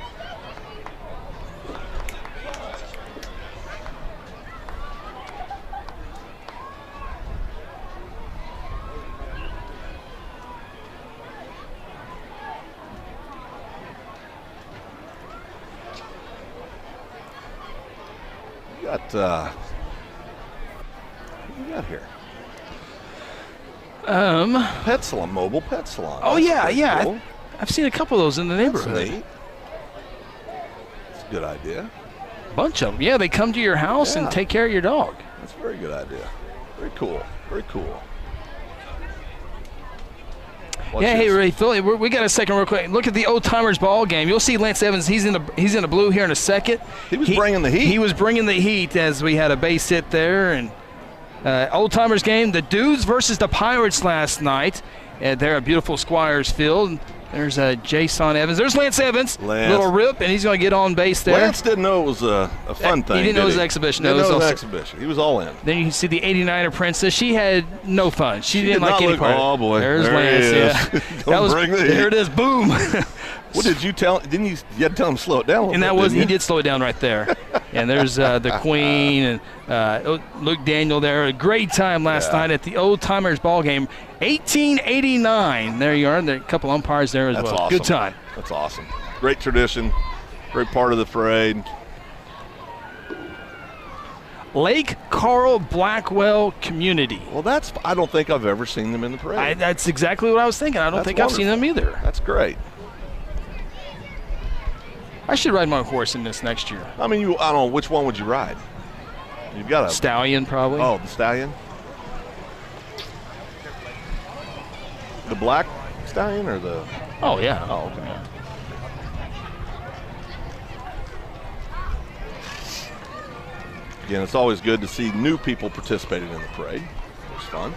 What do we got here? Pet salon, mobile pet salon. Oh, That's yeah, pretty yeah. cool. I've seen a couple of those in the neighborhood. That's neat. That's a good idea. Bunch of them. Yeah, they come to your house and take care of your dog. That's a very good idea. Very cool. Very cool. Yeah, hey, Ray, Phil, we got a second real quick. Look at the Old Timers ball game. You'll see Lance Evans. He's in the blue here in a second. He was bringing the heat. He was bringing the heat as we had a base hit there. And Old Timers game, the Dudes versus the Pirates last night. They're at beautiful Squires Field. There's Jason Evans. There's Lance Evans. Little rip, and he's going to get on base there. Lance didn't know it was a fun thing. He didn't know it was an exhibition. He didn't know it was an exhibition. He was all in. Then you can see the 89er Princess. She had no fun. She didn't like any part. Oh, boy. There's there Lance. Yeah. There it is. Boom. What did you tell? Didn't you had to tell him to slow it down a little and bit, that was didn't he did slow it down right there. And there's the Queen and Luke Daniel there. A great time last night at the Old Timers ball game. 1889. There you are. There are a couple umpires there as well. Awesome. Good time. That's awesome. Great tradition. Great part of the parade. Lake Carl Blackwell Community. Well, I don't think I've ever seen them in the parade. That's exactly what I was thinking. I don't think I've seen them either. That's great. I should ride my horse in this next year. I mean, I don't know, which one would you ride? You've got a Stallion, probably. Oh, the Stallion? The black Stallion or the... Oh, yeah. Oh, okay. Yeah. Again, it's always good to see new people participating in the parade. It's fun.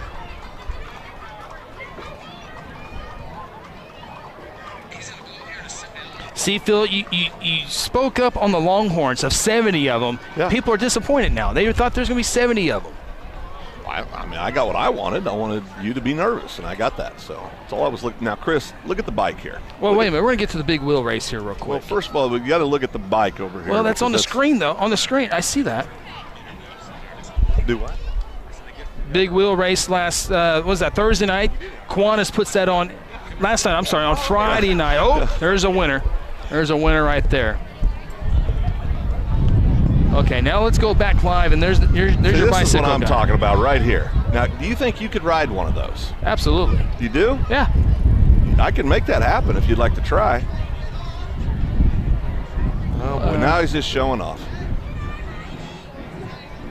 See, Phil, you spoke up on the Longhorns of 70 of them. Yeah. People are disappointed now. They thought there's going to be 70 of them. I mean, I got what I wanted. I wanted you to be nervous, and I got that. So that's all I was looking. Now, Chris, look at the bike here. Well, wait a minute. We're going to get to the big wheel race here real quick. Well, first of all, we got to look at the bike over here. Well, that's on the screen, though. On the screen. I see that. Do what? Big wheel race last, what was that, Thursday night? Kiwanis puts that on last night. I'm sorry, on Friday night. Oh, there's a winner. There's a winner right there. Okay, now let's go back live, and there's your bicycle. This is what I'm guy. talking about right here. Now, do you think you could ride one of those? Absolutely. You do? Yeah. I can make that happen if you'd like to try. Oh, boy, now he's just showing off.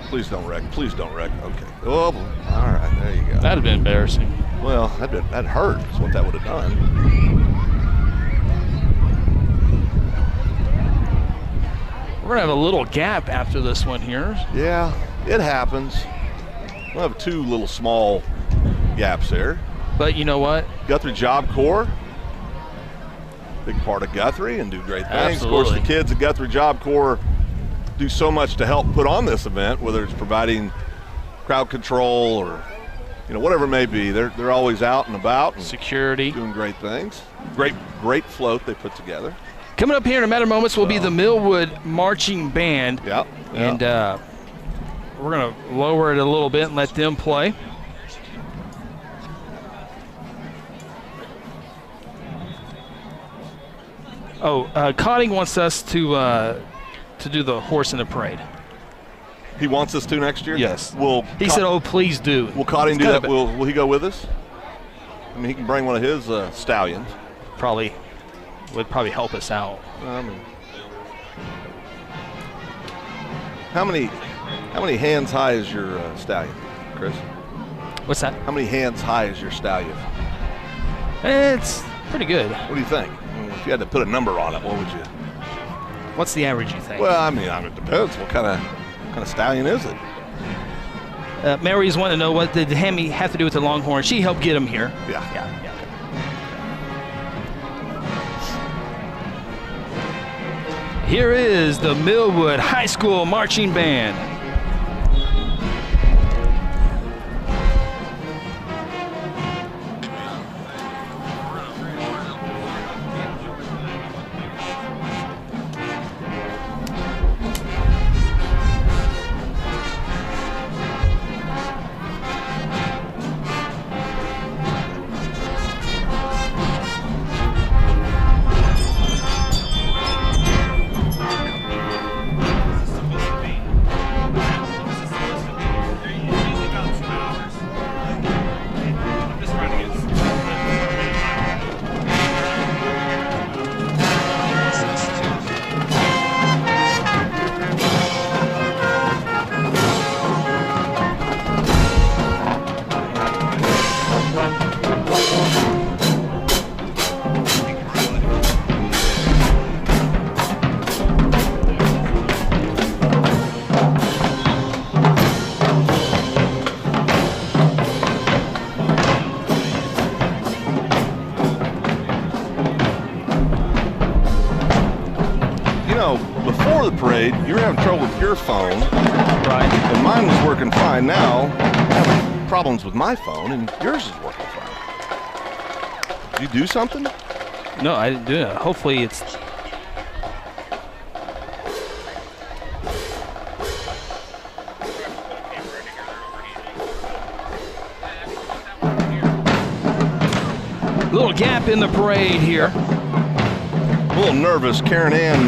Please don't wreck. Please don't wreck. Okay. Oh, boy. All right, there you go. That'd have been embarrassing. Well, that hurt is what that would have done. We're going to have a little gap after this one here. Yeah, it happens. We'll have 2 little small gaps there. But you know what? Guthrie Job Corps, big part of Guthrie and do great things. Absolutely. Of course, the kids at Guthrie Job Corps do so much to help put on this event, whether it's providing crowd control or whatever it may be, they're always out and about. And security. Doing great things. Great float they put together. Coming up here in a matter of moments will be the Millwood Marching Band. Yep. And we're going to lower it a little bit and let them play. Cotting wants us to do the horse in the parade. He wants us to next year? Yes. He said, "Oh, please do." Will Cotting do that? Will he go with us? I mean, he can bring one of his stallions. Would probably help us out. How many hands high is your stallion, Chris? What's that? How many hands high is your stallion? It's pretty good. What do you think? If you had to put a number on it, what would you? What's the average, you think? Well, it depends. What kind of stallion is it? Mary's wanting to know what did Hemi have to do with the Longhorn. She helped get him here. Yeah. Here is the Millwood High School Marching Band. Before the parade, you were having trouble with your phone. Right. And mine was working fine. Now, I'm having problems with my phone, and yours is working fine. Did you do something? No, I didn't do it. Hopefully it's... Little gap in the parade here. A little nervous. Karen Ann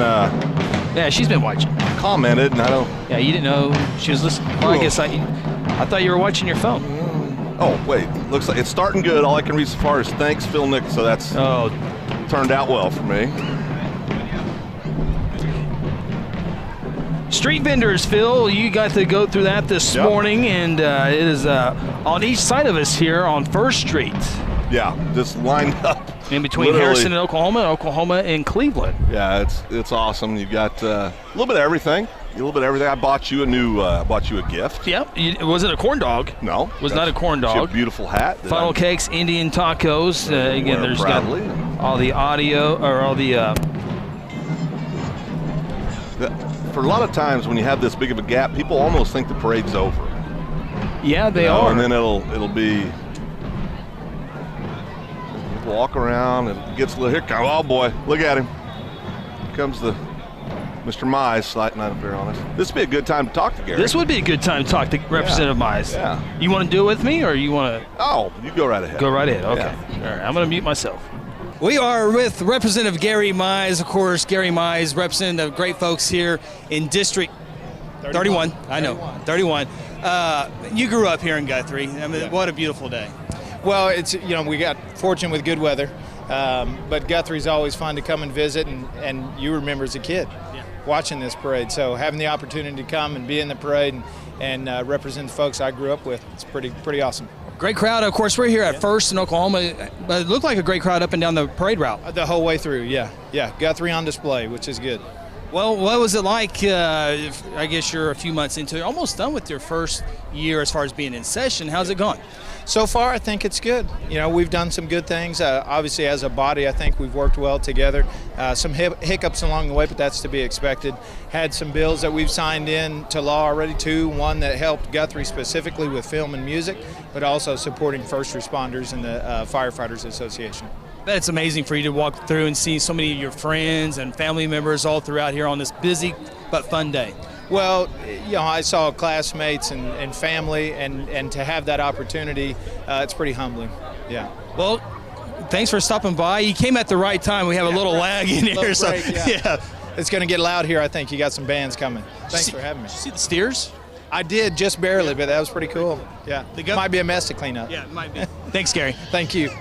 Yeah, she's been watching. commented, and I don't... Yeah, you didn't know she was listening. Well, I guess I thought you were watching your phone. Oh, wait. Looks like it's starting good. All I can read so far is thanks, Phil Nick. So that's turned out well for me. Street vendors, Phil, you got to go through that this morning, and it is on each side of us here on First Street. Yeah, just lined up. In between Harrison and Oklahoma and Cleveland. Yeah, it's awesome. You got a little bit of everything. I bought you a gift. Yep. Was it a corn dog? No. Was not a corn dog. She had a beautiful hat. Funnel cakes, Indian tacos. Again, there's got all the audio, or all the... For a lot of times when you have this big of a gap, people almost think the parade's over. Yeah, they are. And then it'll be... Walk around, it gets a little... Here comes... Oh, boy. Look at him. Here comes the... Mr. Mize sliding out up there on us. This would be a good time to talk to Gary. This would be a good time to talk to Representative Mize. Yeah. You want to do it with me, or you want to... Oh, you go right ahead. Go right ahead. Okay. Yeah. All right. I'm going to mute myself. We are with Representative Gary Mize. Of course, Gary Mize, representing the great folks here in District 31. I know. 31. You grew up here in Guthrie. I mean, what a beautiful day. Well, it's, we got fortunate with good weather, but Guthrie's always fun to come and visit, and you remember as a kid watching this parade. So having the opportunity to come and be in the parade and represent the folks I grew up with, it's pretty awesome. Great crowd. Of course, we're here at First in Oklahoma, but it looked like a great crowd up and down the parade route. The whole way through, yeah. Guthrie on display, which is good. Well, what was it like? I guess you're a few months into it, almost done with your first year as far as being in session. How's it going? So far, I think it's good. You know, we've done some good things. Obviously, as a body, I think we've worked well together. Some hiccups along the way, but that's to be expected. Had some bills that we've signed in to law already, too. One that helped Guthrie specifically with film and music, but also supporting first responders and the Firefighters Association. It's amazing for you to walk through and see so many of your friends and family members all throughout here on this busy but fun day. Well, you know, I saw classmates and family, and to have that opportunity, it's pretty humbling. Yeah. Well, thanks for stopping by. You came at the right time. We have a little lag in here. So, yeah. It's going to get loud here, I think. You got some bands coming. Thanks for having me. Did you see the steers? I did, just barely, but that was pretty cool. Yeah. Might be a mess to clean up. Yeah, it might be. Thanks, Gary. Thank you.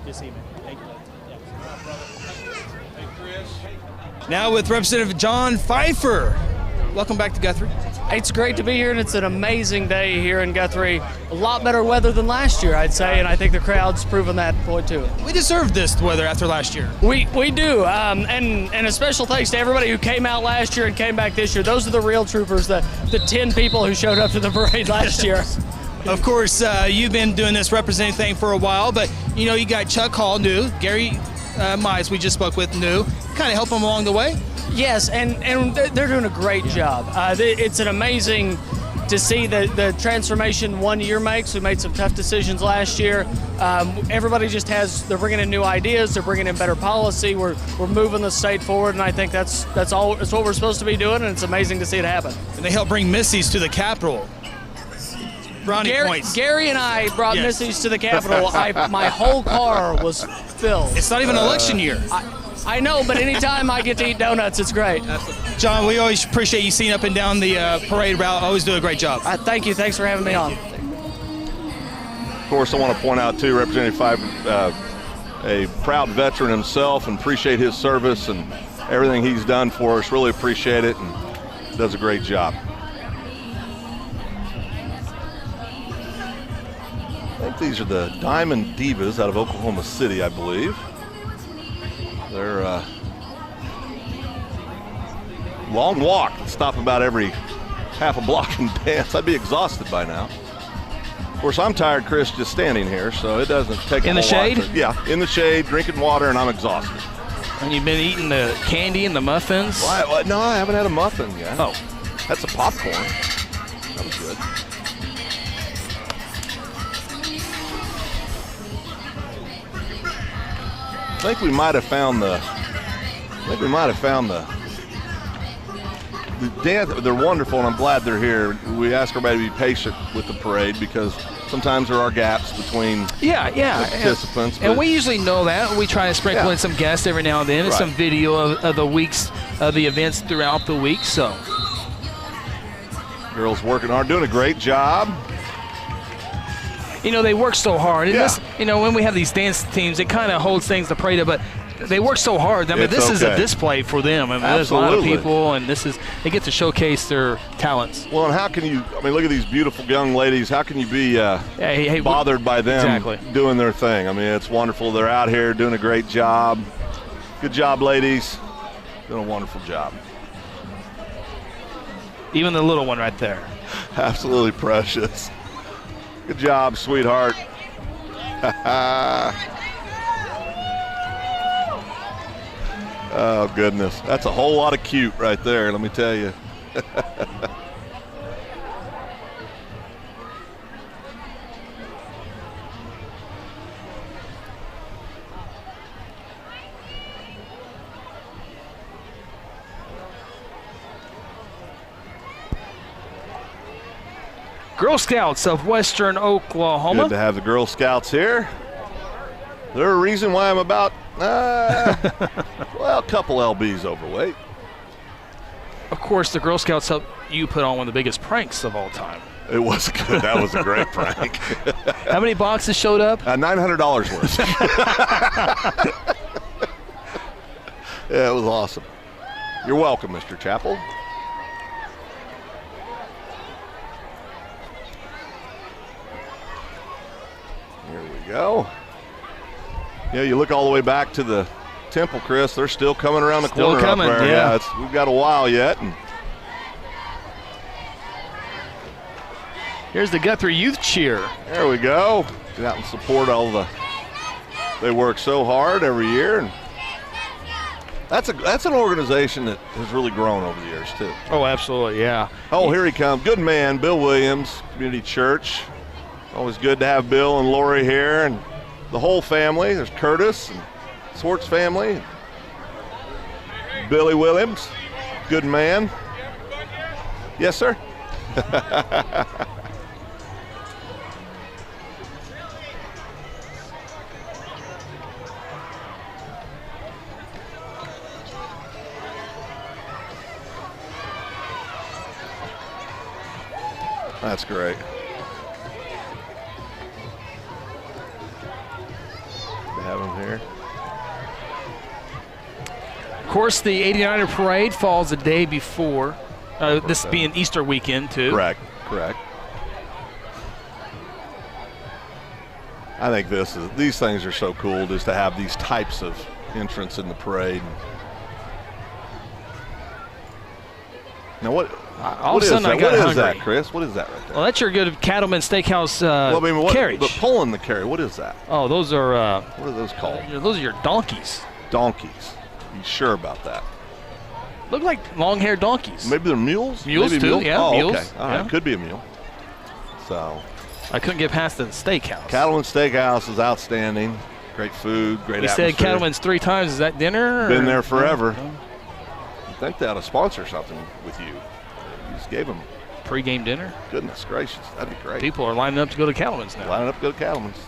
Good seeing you. Now with Representative John Pfeiffer. Welcome back to Guthrie. It's great to be here, and it's an amazing day here in Guthrie. A lot better weather than last year, I'd say, and I think the crowd's proven that point too. We deserved this weather after last year. We do, and a special thanks to everybody who came out last year and came back this year. Those are the real troopers, the 10 people who showed up to the parade last year. Of course, you've been doing this representing thing for a while, but you know, you got Chuck Hall new, Gary Mize we just spoke with new, kind of help them along the way. Yes, and they're doing a great job. It's an amazing to see the transformation 1 year makes. We made some tough decisions last year. Everybody just they're bringing in new ideas. They're bringing in better policy. We're moving the state forward, and I think that's what we're supposed to be doing, and it's amazing to see it happen. And they helped bring Missies to the Capitol. Brownie points. Gary and I brought Missies to the Capitol. My whole car was filled. It's not even election year. I know, but anytime I get to eat donuts, it's great. John, we always appreciate you seeing up and down the parade route. Always do a great job. Thank you. Thanks for having me on. Of course, I want to point out, too, Representative Pfeiffer, a proud veteran himself, and appreciate his service and everything he's done for us. Really appreciate it, and does a great job. I think these are the Diamond Divas out of Oklahoma City, I believe. They're long walk. Stop about every half a block and dance. I'd be exhausted by now. Of course, I'm tired, Chris, just standing here, so it doesn't take in the shade. Yeah, in the shade, drinking water, and I'm exhausted. And you've been eating the candy and the muffins? Well, no, I haven't had a muffin yet. Oh, that's a popcorn. That was good. I think we might have found the dance. They're wonderful, and I'm glad they're here. We ask everybody to be patient with the parade because sometimes there are gaps between the participants. And we usually know that. We try to sprinkle in some guests every now and then, and some video of the weeks of the events throughout the week. So, girls working hard, doing a great job. You know, they work so hard. And this, you know, when we have these dance teams, it kind of holds things to parade up, but they work so hard. I mean, this is a display for them. I mean, there's a lot of people, and they get to showcase their talents. Well, and how can you, I mean, look at these beautiful young ladies. How can you be bothered by them doing their thing? I mean, it's wonderful. They're out here doing a great job. Good job, ladies. Doing a wonderful job. Even the little one right there. Absolutely precious. Good job, sweetheart. Oh, goodness. That's a whole lot of cute right there, let me tell you. Girl Scouts of Western Oklahoma. Good to have the Girl Scouts here. They're a reason why I'm about, a couple lbs overweight. Of course, the Girl Scouts helped you put on one of the biggest pranks of all time. It was good. That was a great prank. How many boxes showed up? $900 worth. Yeah, it was awesome. You're welcome, Mr. Chappell. Here we go. Yeah, you look all the way back to the Temple, Chris. They're still coming around the corner coming, up there. yeah. We've got a while yet. And here's the Guthrie Youth Cheer. there we go. Get out and support they work so hard every year. And that's an organization that has really grown over the years, too. Oh, absolutely, yeah. Oh, here he comes. Good man, Bill Williams, Community Church. Always good to have Bill and Lori here and the whole family. There's Curtis and Swartz family. Billy Williams, good man. Yes, sir. That's great. To have him here. Of course, the 89er parade falls the day before. This being Easter weekend, too. Correct. I think these things are so cool just to have these types of entrance in the parade. Now what is that? What is that, Chris? What is that right there? Well, that's your good Cattleman Steakhouse carriage. But pulling the carriage, what is that? Oh, those are what are those called? Those are your donkeys. Donkeys. You sure about that? Look like long-haired donkeys. Maybe they're mules? Mules, Maybe too, mules? yeah, oh, mules. Okay. All right, yeah. Could be a mule. So I couldn't get past the steakhouse. Cattleman Steakhouse is outstanding. Great food, great atmosphere. We said Cattleman's 3 times. Is that dinner? Been there forever. I think they ought to sponsor something with you. You just gave them pre-game dinner. Goodness gracious, that'd be great. People are lining up to go to Cattleman's now. Lining up to go to Cattleman's.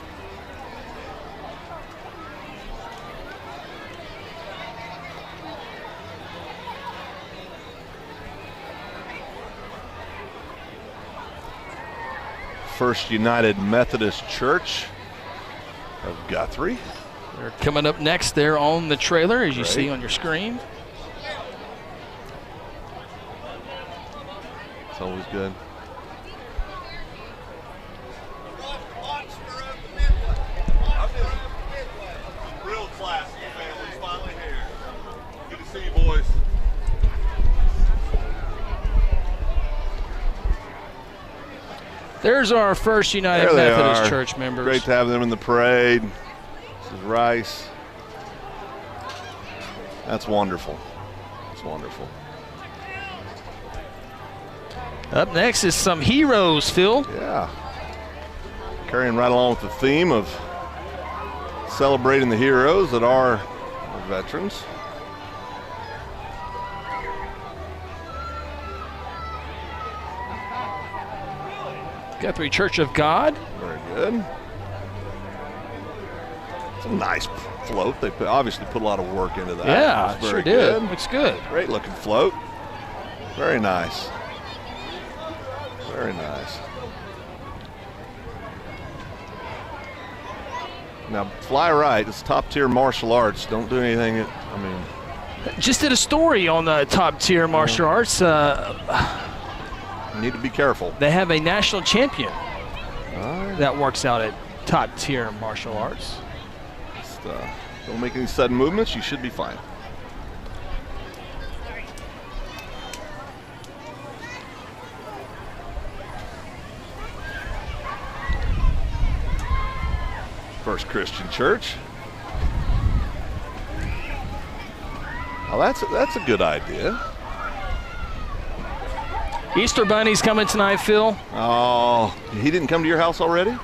First United Methodist Church of Guthrie. They're coming up next there on the trailer, as you Great. see on your screen. It's always good. Real classy family's finally here. Good to see you, boys. There's our First United There they Methodist are. Church members. Great to have them in the parade. This is Rice. That's wonderful. That's wonderful. Up next is some heroes, Phil. Yeah. Carrying right along with the theme of celebrating the heroes that are our veterans. Guthrie Church of God. Very good. It's a nice float. They obviously put a lot of work into that. Yeah, It's very sure did. good. Looks good. Great looking float. Very nice. Very nice. Now, fly right. It's top tier martial arts. Don't do anything. Just did a story on the top tier martial arts. You need to be careful. They have a national champion that works out at top tier martial arts. Just, don't make any sudden movements. You should be fine. First Christian Church. Oh, that's a good idea. Easter Bunny's coming tonight, Phil. Oh, he didn't come to your house already?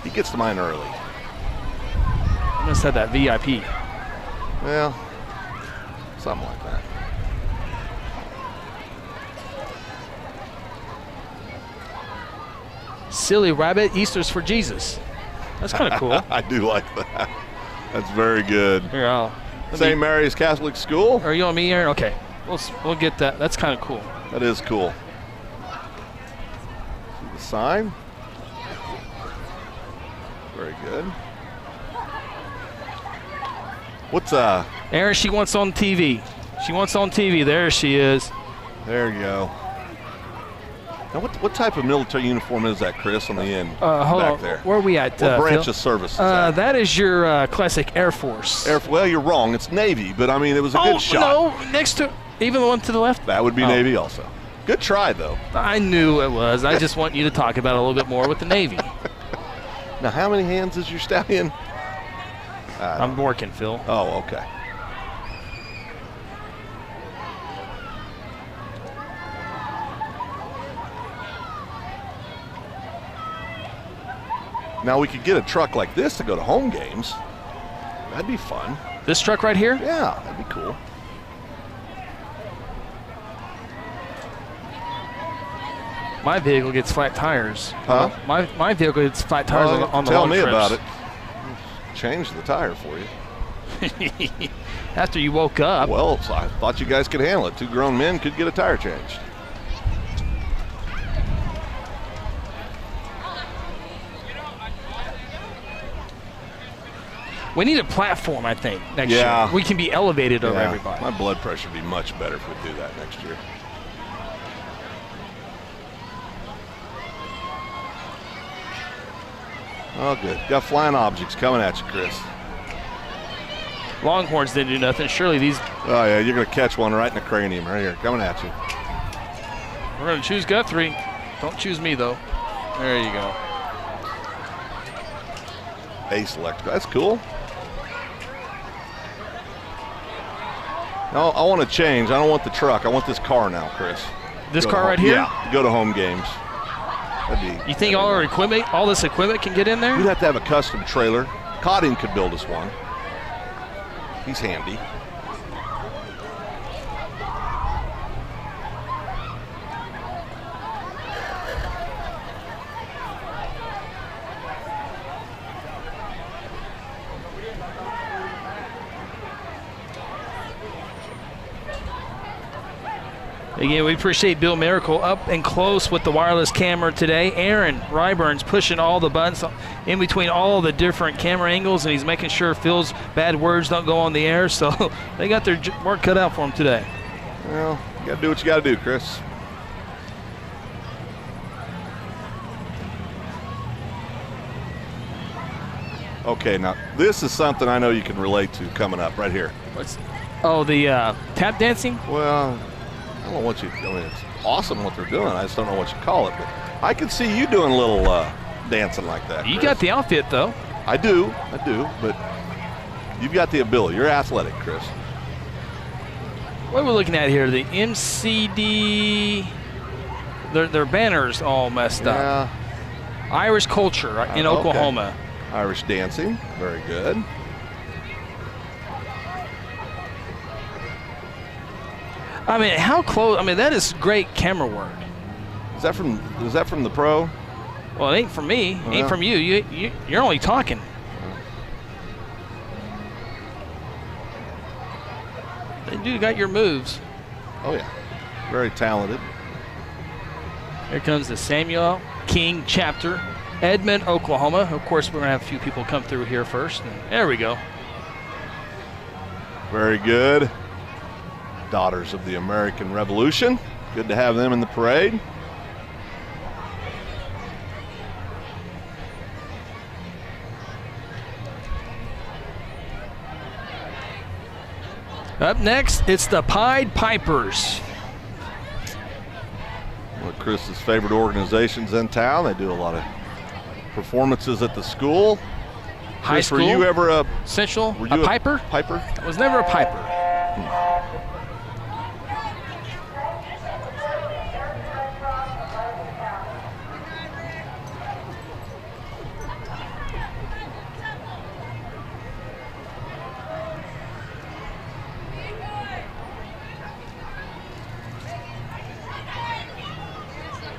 He gets to mine early. I must have that VIP. Well, something like that. Silly Rabbit, Easter's for Jesus. That's kind of cool. I do like that. That's very good. Here, St. Mary's Catholic School. Are you on me, Aaron? Okay, we'll get that. That's kind of cool. That is cool. See the sign. Very good. What's Aaron, she wants on TV. She wants on TV. There she is. There you go. Now, what type of military uniform is that, Chris, on the end Hold back on. there? Where are we at? What branch Phil? of service is that? That is your classic Air Force. Well, you're wrong. It's Navy, but I mean, it was a good shot. No, next to, even the one to the left? That would be Navy also. Good try, though. I knew it was. I just want you to talk about it a little bit more with the Navy. Now, how many hands is your stallion? I'm working, Phil. Oh, okay. Now we could get a truck like this to go to home games. That'd be fun. This truck right here? Yeah, that'd be cool. My vehicle gets flat tires. Huh? My vehicle gets flat tires on the Tell long me trips. about it. Change the tire for you. After you woke up. Well, I thought you guys could handle it. 2 grown men could get a tire changed. We need a platform, I think, next Yeah. year. We can be elevated over everybody. My blood pressure would be much better if we do that next year. Oh, good. Got flying objects coming at you, Chris. Longhorns didn't do nothing. Surely these. Oh, yeah, you're going to catch one right in the cranium right here. Coming at you. We're going to choose Guthrie. Don't choose me, though. There you go. Ace Electrical. That's cool. No, I want to change. I don't want the truck. I want this car now, Chris. This car right here? Yeah, go to home games. You think all our equipment, all this equipment can get in there? We'd have to have a custom trailer. Cotting could build us one. He's handy. Again, we appreciate Bill Miracle up and close with the wireless camera today. Aaron Ryburn's pushing all the buttons in between all the different camera angles, and he's making sure Phil's bad words don't go on the air. So they got their work cut out for him today. Well, you got to do what you got to do, Chris. Okay, now this is something I know you can relate to coming up right here. The tap dancing? Well, I don't know what you, I mean, it's awesome what they're doing. I just don't know what you call it. But I could see you doing a little dancing like that. You Chris. got the outfit, though. I do, but you've got the ability. You're athletic, Chris. What are we looking at here? The MCD, their banners all messed up. Irish culture in Oklahoma. Okay. Irish dancing, very good. I mean, how close? I mean, that is great camera work. Is that from the pro? Well, it ain't from me. It ain't from you. You're only talking. The dude got your moves. Oh yeah, very talented. Here comes the Samuel King chapter, Edmond, Oklahoma. Of course, we're gonna have a few people come through here first. And there we go. Very good. Daughters of the American Revolution. Good to have them in the parade. Up next, it's the Pied Pipers. One of Chris's favorite organizations in town. They do a lot of performances at the school. High Chris, school? were you ever a Central? Were you a piper? Piper? I was never a piper.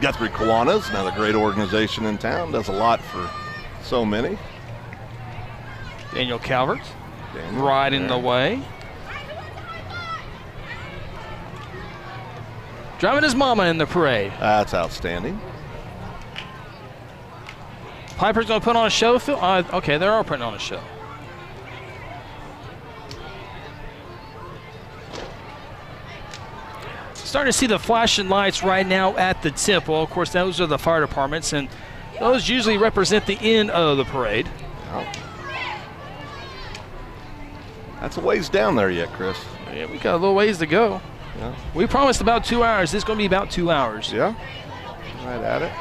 Guthrie Kiwanis, another great organization in town, does a lot for so many. Daniel Calvert, right in the way. Driving his mama in the parade. That's outstanding. Piper's going to put on a show, Phil? Okay, they are putting on a show. Starting to see the flashing lights right now at the temple. Of course, those are the fire departments, and those usually represent the end of the parade. Yeah. That's a ways down there yet, Chris. Yeah, we got a little ways to go. Yeah. We promised about 2 hours. This is going to be about 2 hours. Yeah, right at it.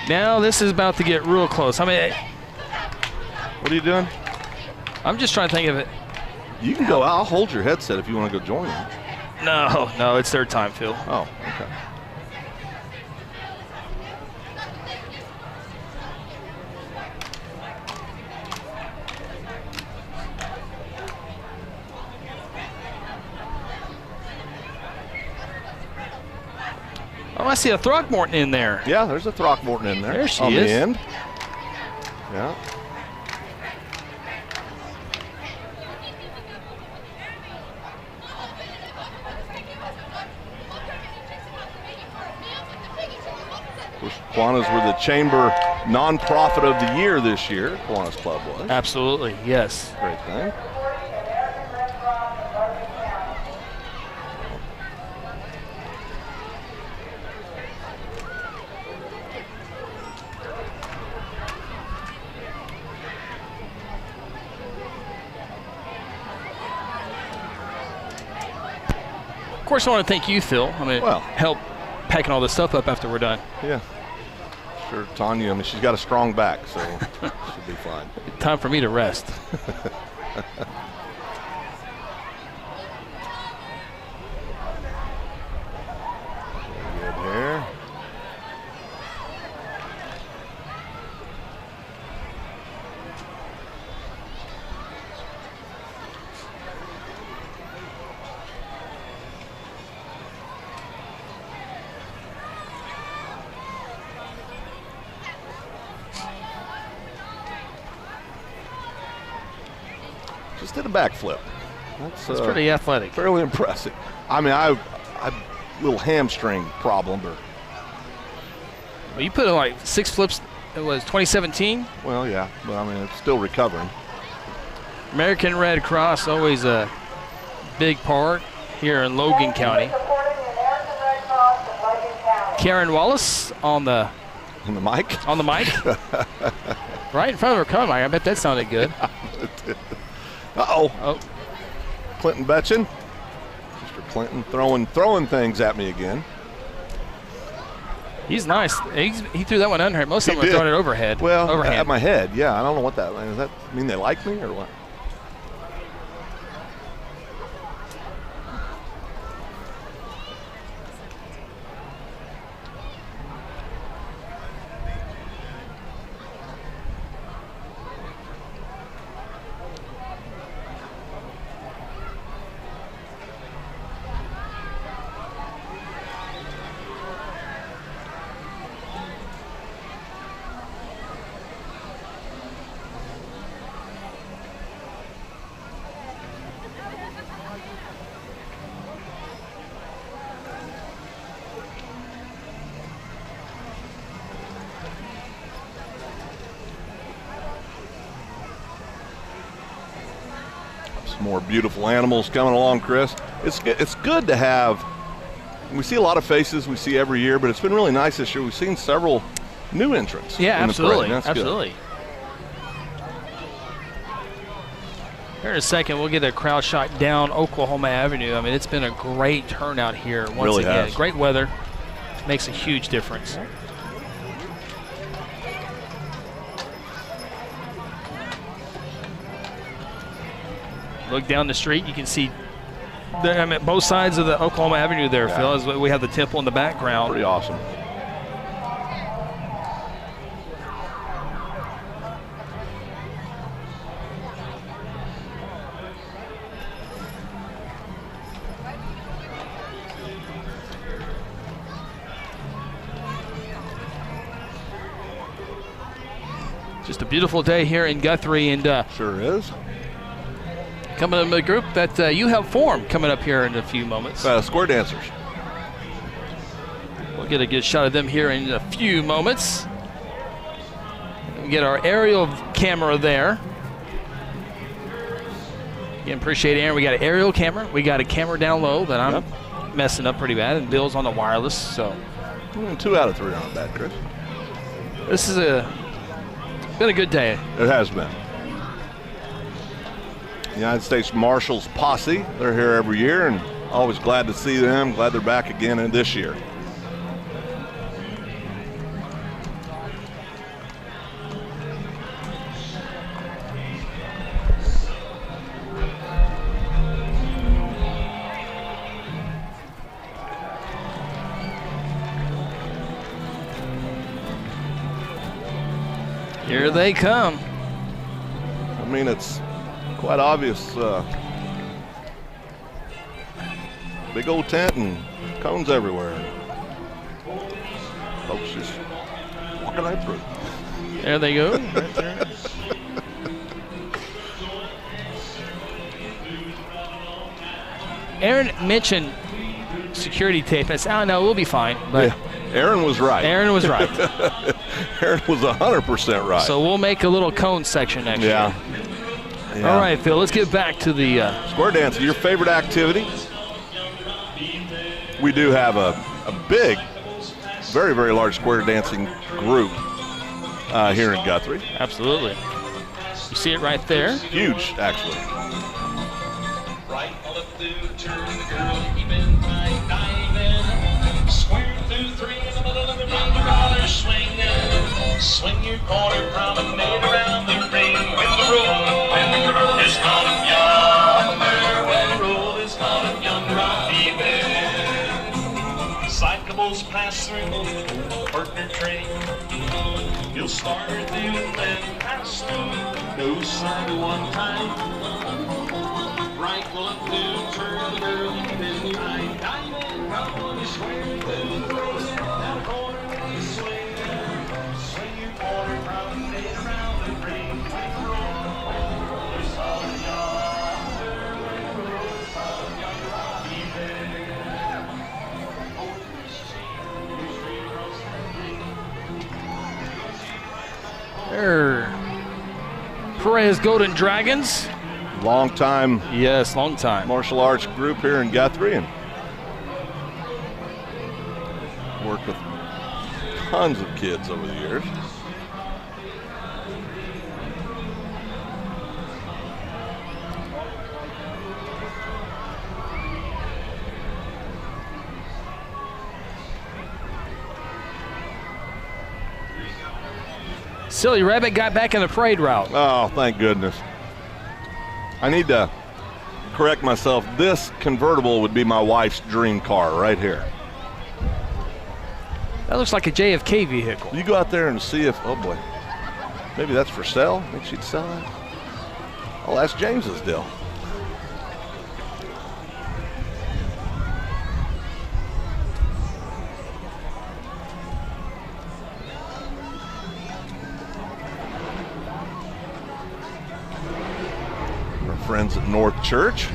Now this is about to get real close. I mean, what are you doing? I'm just trying to think of it. You can go. I'll hold your headset if you want to go join them. No, it's their time, Phil. Oh, okay. Oh, I see a Throckmorton in there. Yeah, there's a Throckmorton in there. There she on is. The end. Yeah. Of course, Kiwanis were the Chamber Nonprofit of the Year this year. Kiwanis Club was. Absolutely, yes. Great thing. Of course, I want to thank you, Phil. I mean, help packing all this stuff up after we're done. Yeah. Sure, Tanya, I mean, she's got a strong back, so she'll be fine. Time for me to rest. Good hair. Just did a backflip. That's pretty athletic. Fairly impressive. I mean, I a little hamstring problem, but well, you put in like 6 flips. It was 2017. Well, yeah, but I mean, it's still recovering. American Red Cross always a big part here in Logan County. Karen Wallace on the mic. On the mic. Right in front of her car mic. I bet that sounded good. Uh-oh. Oh. Clinton Betchen. Mr. Clinton throwing things at me again. He's nice. He threw that one under. Most of them are throwing it overhead. Well, overhand. At my head, yeah. I don't know what that means. Does that mean they like me or what? More beautiful animals coming along, Chris. It's good to have. We see a lot of faces we see every year, but it's been really nice this year. We've seen several new entrants. Yeah, absolutely. That's absolutely. Good. Here in a second, we'll get a crowd shot down Oklahoma Avenue. I mean, it's been a great turnout here once really again. Has. Great weather makes a huge difference. Look down the street, you can see both sides of the Oklahoma Avenue there, Phil, as we have the temple in the background. Pretty awesome. Just a beautiful day here in Guthrie, and sure is. coming up in the group that you have formed coming up here in a few moments. Square dancers. We'll get a good shot of them here in a few moments. We get our aerial camera there. Again, appreciate Aaron. We got an aerial camera. We got a camera down low that I'm messing up pretty bad, and Bill's on the wireless. So 2 out of 3 aren't bad, Chris. This is been a good day. It has been. United States Marshals Posse. They're here every year, and always glad to see them. Glad they're back again this year. Here they come. I mean, it's quite obvious. Big old tent and cones everywhere. Folks just walking right through. There they go. Right there. Aaron mentioned security tape. I said, oh, no, we'll be fine. But yeah, Aaron was right. Aaron was right. Aaron was 100% right. So we'll make a little cone section next year. Yeah. All right, Phil, let's get back to the square dancing. Your favorite activity? We do have a big, very, very large square dancing group here in Guthrie. Absolutely. You see it right there. Huge, actually. Right on the blue, turn the girl, keeping tight, diving. Square through 3 in the middle of the ring, the roller swinging. Swing your corner, promenade around the ring with the roll. When the girl is caught up yonder, when the roll is caught up yonder, I'll be there. Cyclables pass through, partner train. You'll start her through, then pass through. No side one time. Right will up to turn the girl, keeping tight, diving. Come on, you square through the roll, down the corner when you swing. Swing your corner, promenade around the ring with the roll. When the roll is caught up yonder, when the roll is caught up yonder, I'll be there. Over the street, you straight across the ring. There. Perez Golden Dragons. Long time. Yes, long time. Martial arts group here in Guthrie, and worked with tons of kids over the years. Silly Rabbit got back in the parade route. Oh, thank goodness. I need to correct myself. This convertible would be my wife's dream car right here. That looks like a JFK vehicle. You go out there and see if, oh boy, maybe that's for sale. Think she'd sell that? I'll ask James's deal. Friends at North Church.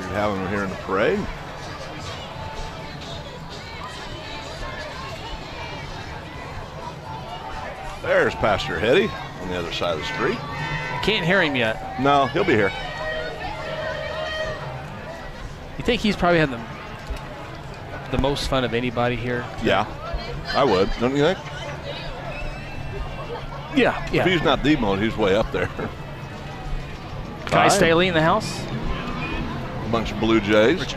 Having them here in the parade. There's Pastor Hetty on the other side of the street. Can't hear him yet. No, he'll be here. You think he's probably had the most fun of anybody here? Yeah. I would, don't you think? Yeah. If he's not the most, he's way up there. Kai Staley in the house. A bunch of Blue Jays.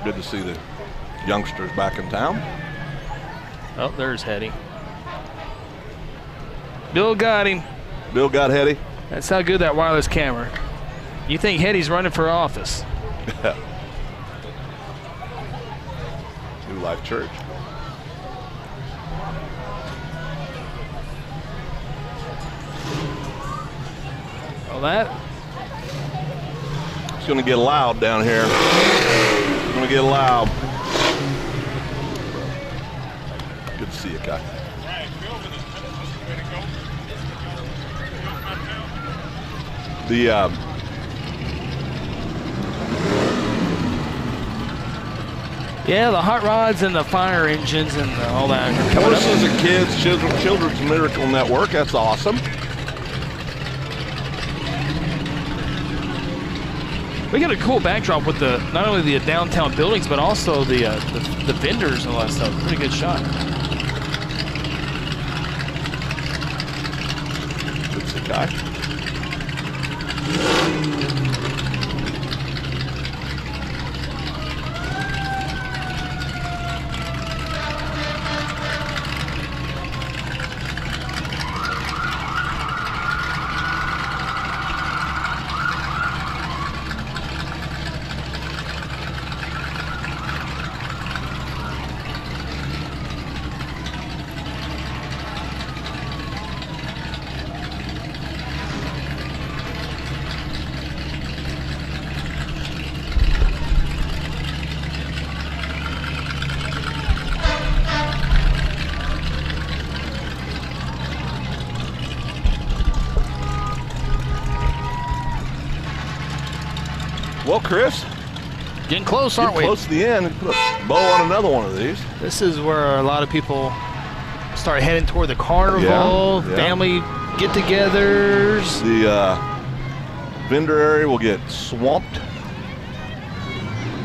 Good to see the youngsters back in town. Oh, there's Hetty. Bill got him. Bill got Hetty. That's how good that wireless camera. You think Hetty's running for office? New Life Church. Well, that. It's going to get loud down here. It's going to get loud. Good to see you, Kai. Yeah, the hot rods and the fire engines and all that. Horses and Kids, Children's Miracle Network. That's awesome. We got a cool backdrop with the not only the downtown buildings but also the vendors and all that stuff. Pretty good shot. Good see, Kai. Well, Chris, getting close, aren't we? Close to the end. Put a bow on another one of these. This is where a lot of people start heading toward the carnival, family get-togethers. The vendor area will get swamped.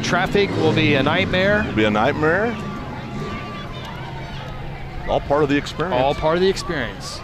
Traffic will be a nightmare. It'll be a nightmare. All part of the experience. All part of the experience.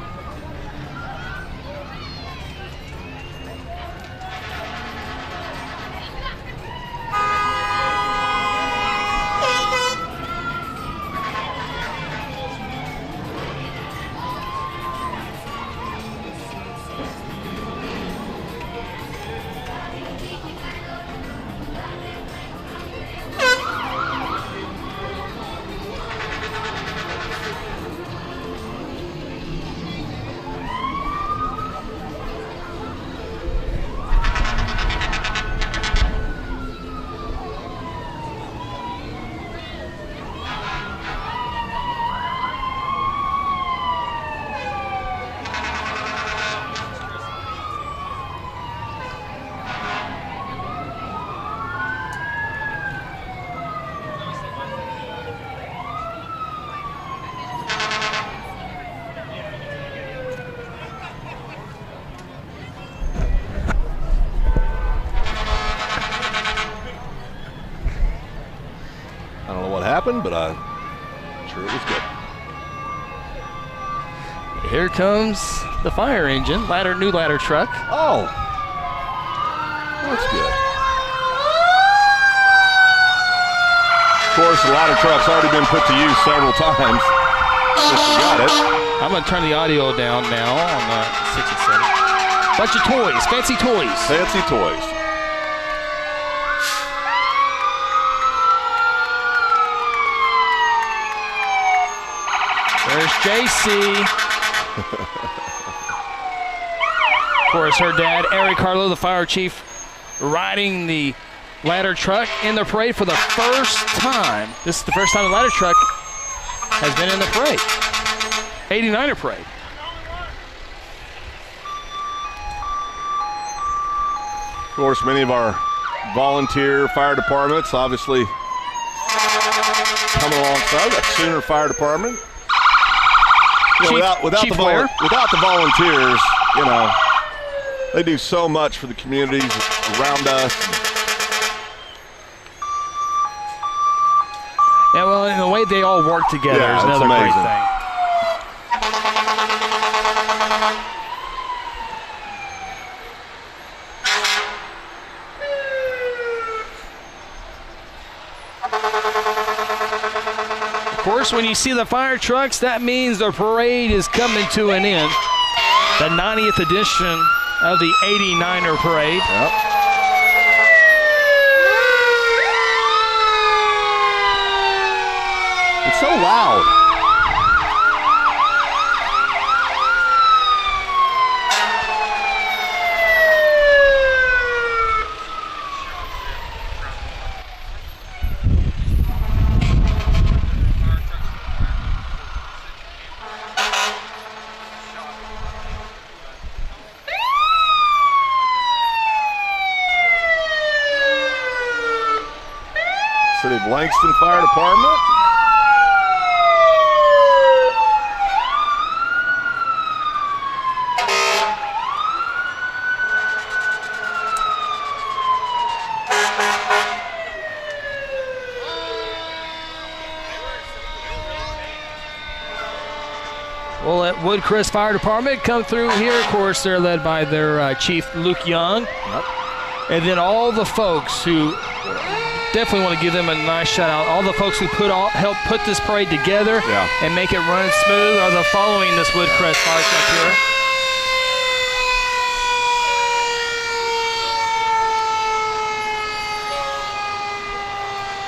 But I'm sure it was good. Here comes the fire engine, new ladder truck. Oh, that's good. Of course, the ladder truck's already been put to use several times. Just got it. I'm going to turn the audio down now on the 67. Bunch of toys, fancy toys. Fancy toys. There's JC. Of course, her dad, Eric Carlo, the fire chief, riding the ladder truck in the parade for the first time. This is the first time the ladder truck has been in the parade. 89er parade. Of course, many of our volunteer fire departments obviously coming alongside that Sooner Fire Department. You know, without the volunteers, you know, they do so much for the communities around us. Yeah, well, and the way they all work together is another great thing. Of course, when you see the fire trucks, that means the parade is coming to an end. The 90th edition of the 89er parade. Yep. It's so loud. City of Langston Fire Department. Well, at Woodcrest Fire Department come through here. Of course, they're led by their Chief Luke Young. Yep. And then all the folks who definitely want to give them a nice shout out. All the folks who help put this parade together and make it run smooth are the following this Woodcrest Fire Truck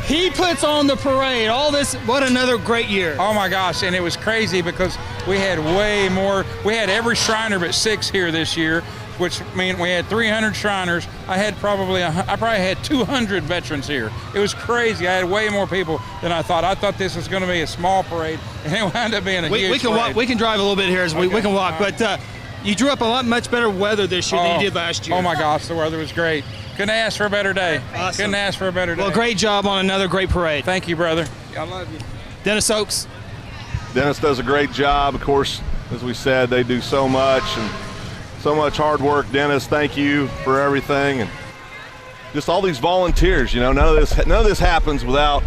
here. He puts on the parade. All this, what another great year. Oh my gosh, and it was crazy because we had way more. We had every Shriner but 6 here this year, which meant we had 300 Shriners. I probably had 200 veterans here. It was crazy. I had way more people than I thought. I thought this was going to be a small parade, and it wound up being a huge we can parade. walk. We can drive a little bit here as we can walk, but you drew up a much better weather this year than you did last year. Oh my gosh, the weather was great. Couldn't ask for a better day. Awesome. Couldn't ask for a better day. Well, great job on another great parade. Thank you, brother. I love you. Dennis Oaks. Dennis does a great job. Of course, as we said, they do so much and so much hard work. Dennis, thank you for everything, and just all these volunteers. You know, none of this happens without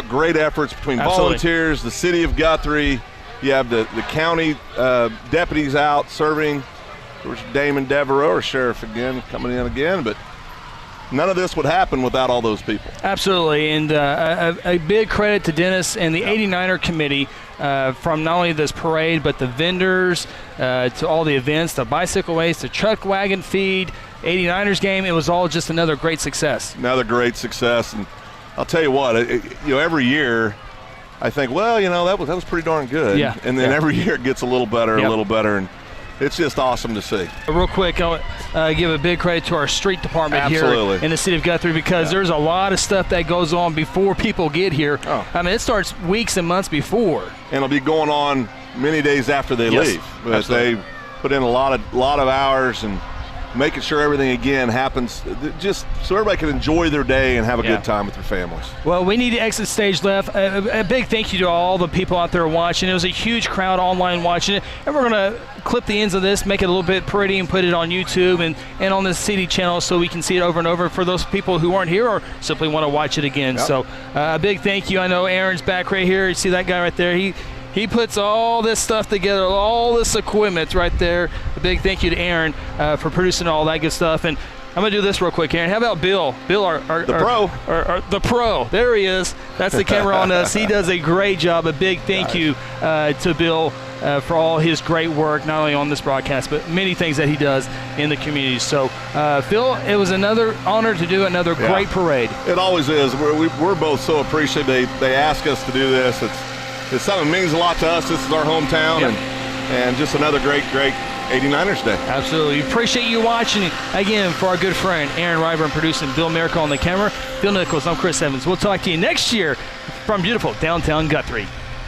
great efforts between volunteers, the city of Guthrie. You have the county deputies out serving. Of course, Damon Devereaux, our sheriff again, coming in again, but none of this would happen without all those people. Absolutely, and a big credit to Dennis and the 89er committee from not only this parade, but the vendors, to all the events, the bicycle race, the truck wagon feed, 89ers game. It was all just another great success. Another great success, and I'll tell you what, every year I think, well, that was pretty darn good. Yeah. And then every year it gets a little better, a little better, and it's just awesome to see. Real quick, I want give a big credit to our street department here in the city of Guthrie, because there's a lot of stuff that goes on before people get here. Oh. I mean, it starts weeks and months before. And it'll be going on many days after they leave. But they put in a lot of hours and making sure everything again happens just so everybody can enjoy their day and have a good time with their families. Well, we need to exit stage left. A big thank you to all the people out there watching. It was a huge crowd online watching it, and we're going to clip the ends of this, make it a little bit pretty, and put it on YouTube and on the CD channel so we can see it over and over for those people who aren't here or simply want to watch it again. So a big thank you. I know Aaron's back right here. You see that guy right there? He puts all this stuff together, all this equipment right there. A big thank you to Aaron for producing all that good stuff. And I'm going to do this real quick, Aaron. How about Bill? Bill, the pro. There he is. That's the camera on us. He does a great job. A big thank you to Bill for all his great work, not only on this broadcast, but many things that he does in the community. So, Phil, it was another honor to do another great parade. It always is. We're both so appreciative. They ask us to do this. It's something that means a lot to us. This is our hometown, and just another great 89ers Day. Absolutely. Appreciate you watching. Again, for our good friend Aaron Ryburn producing, Bill Miracle on the camera, Phil Nichols, I'm Chris Evans. We'll talk to you next year from beautiful downtown Guthrie.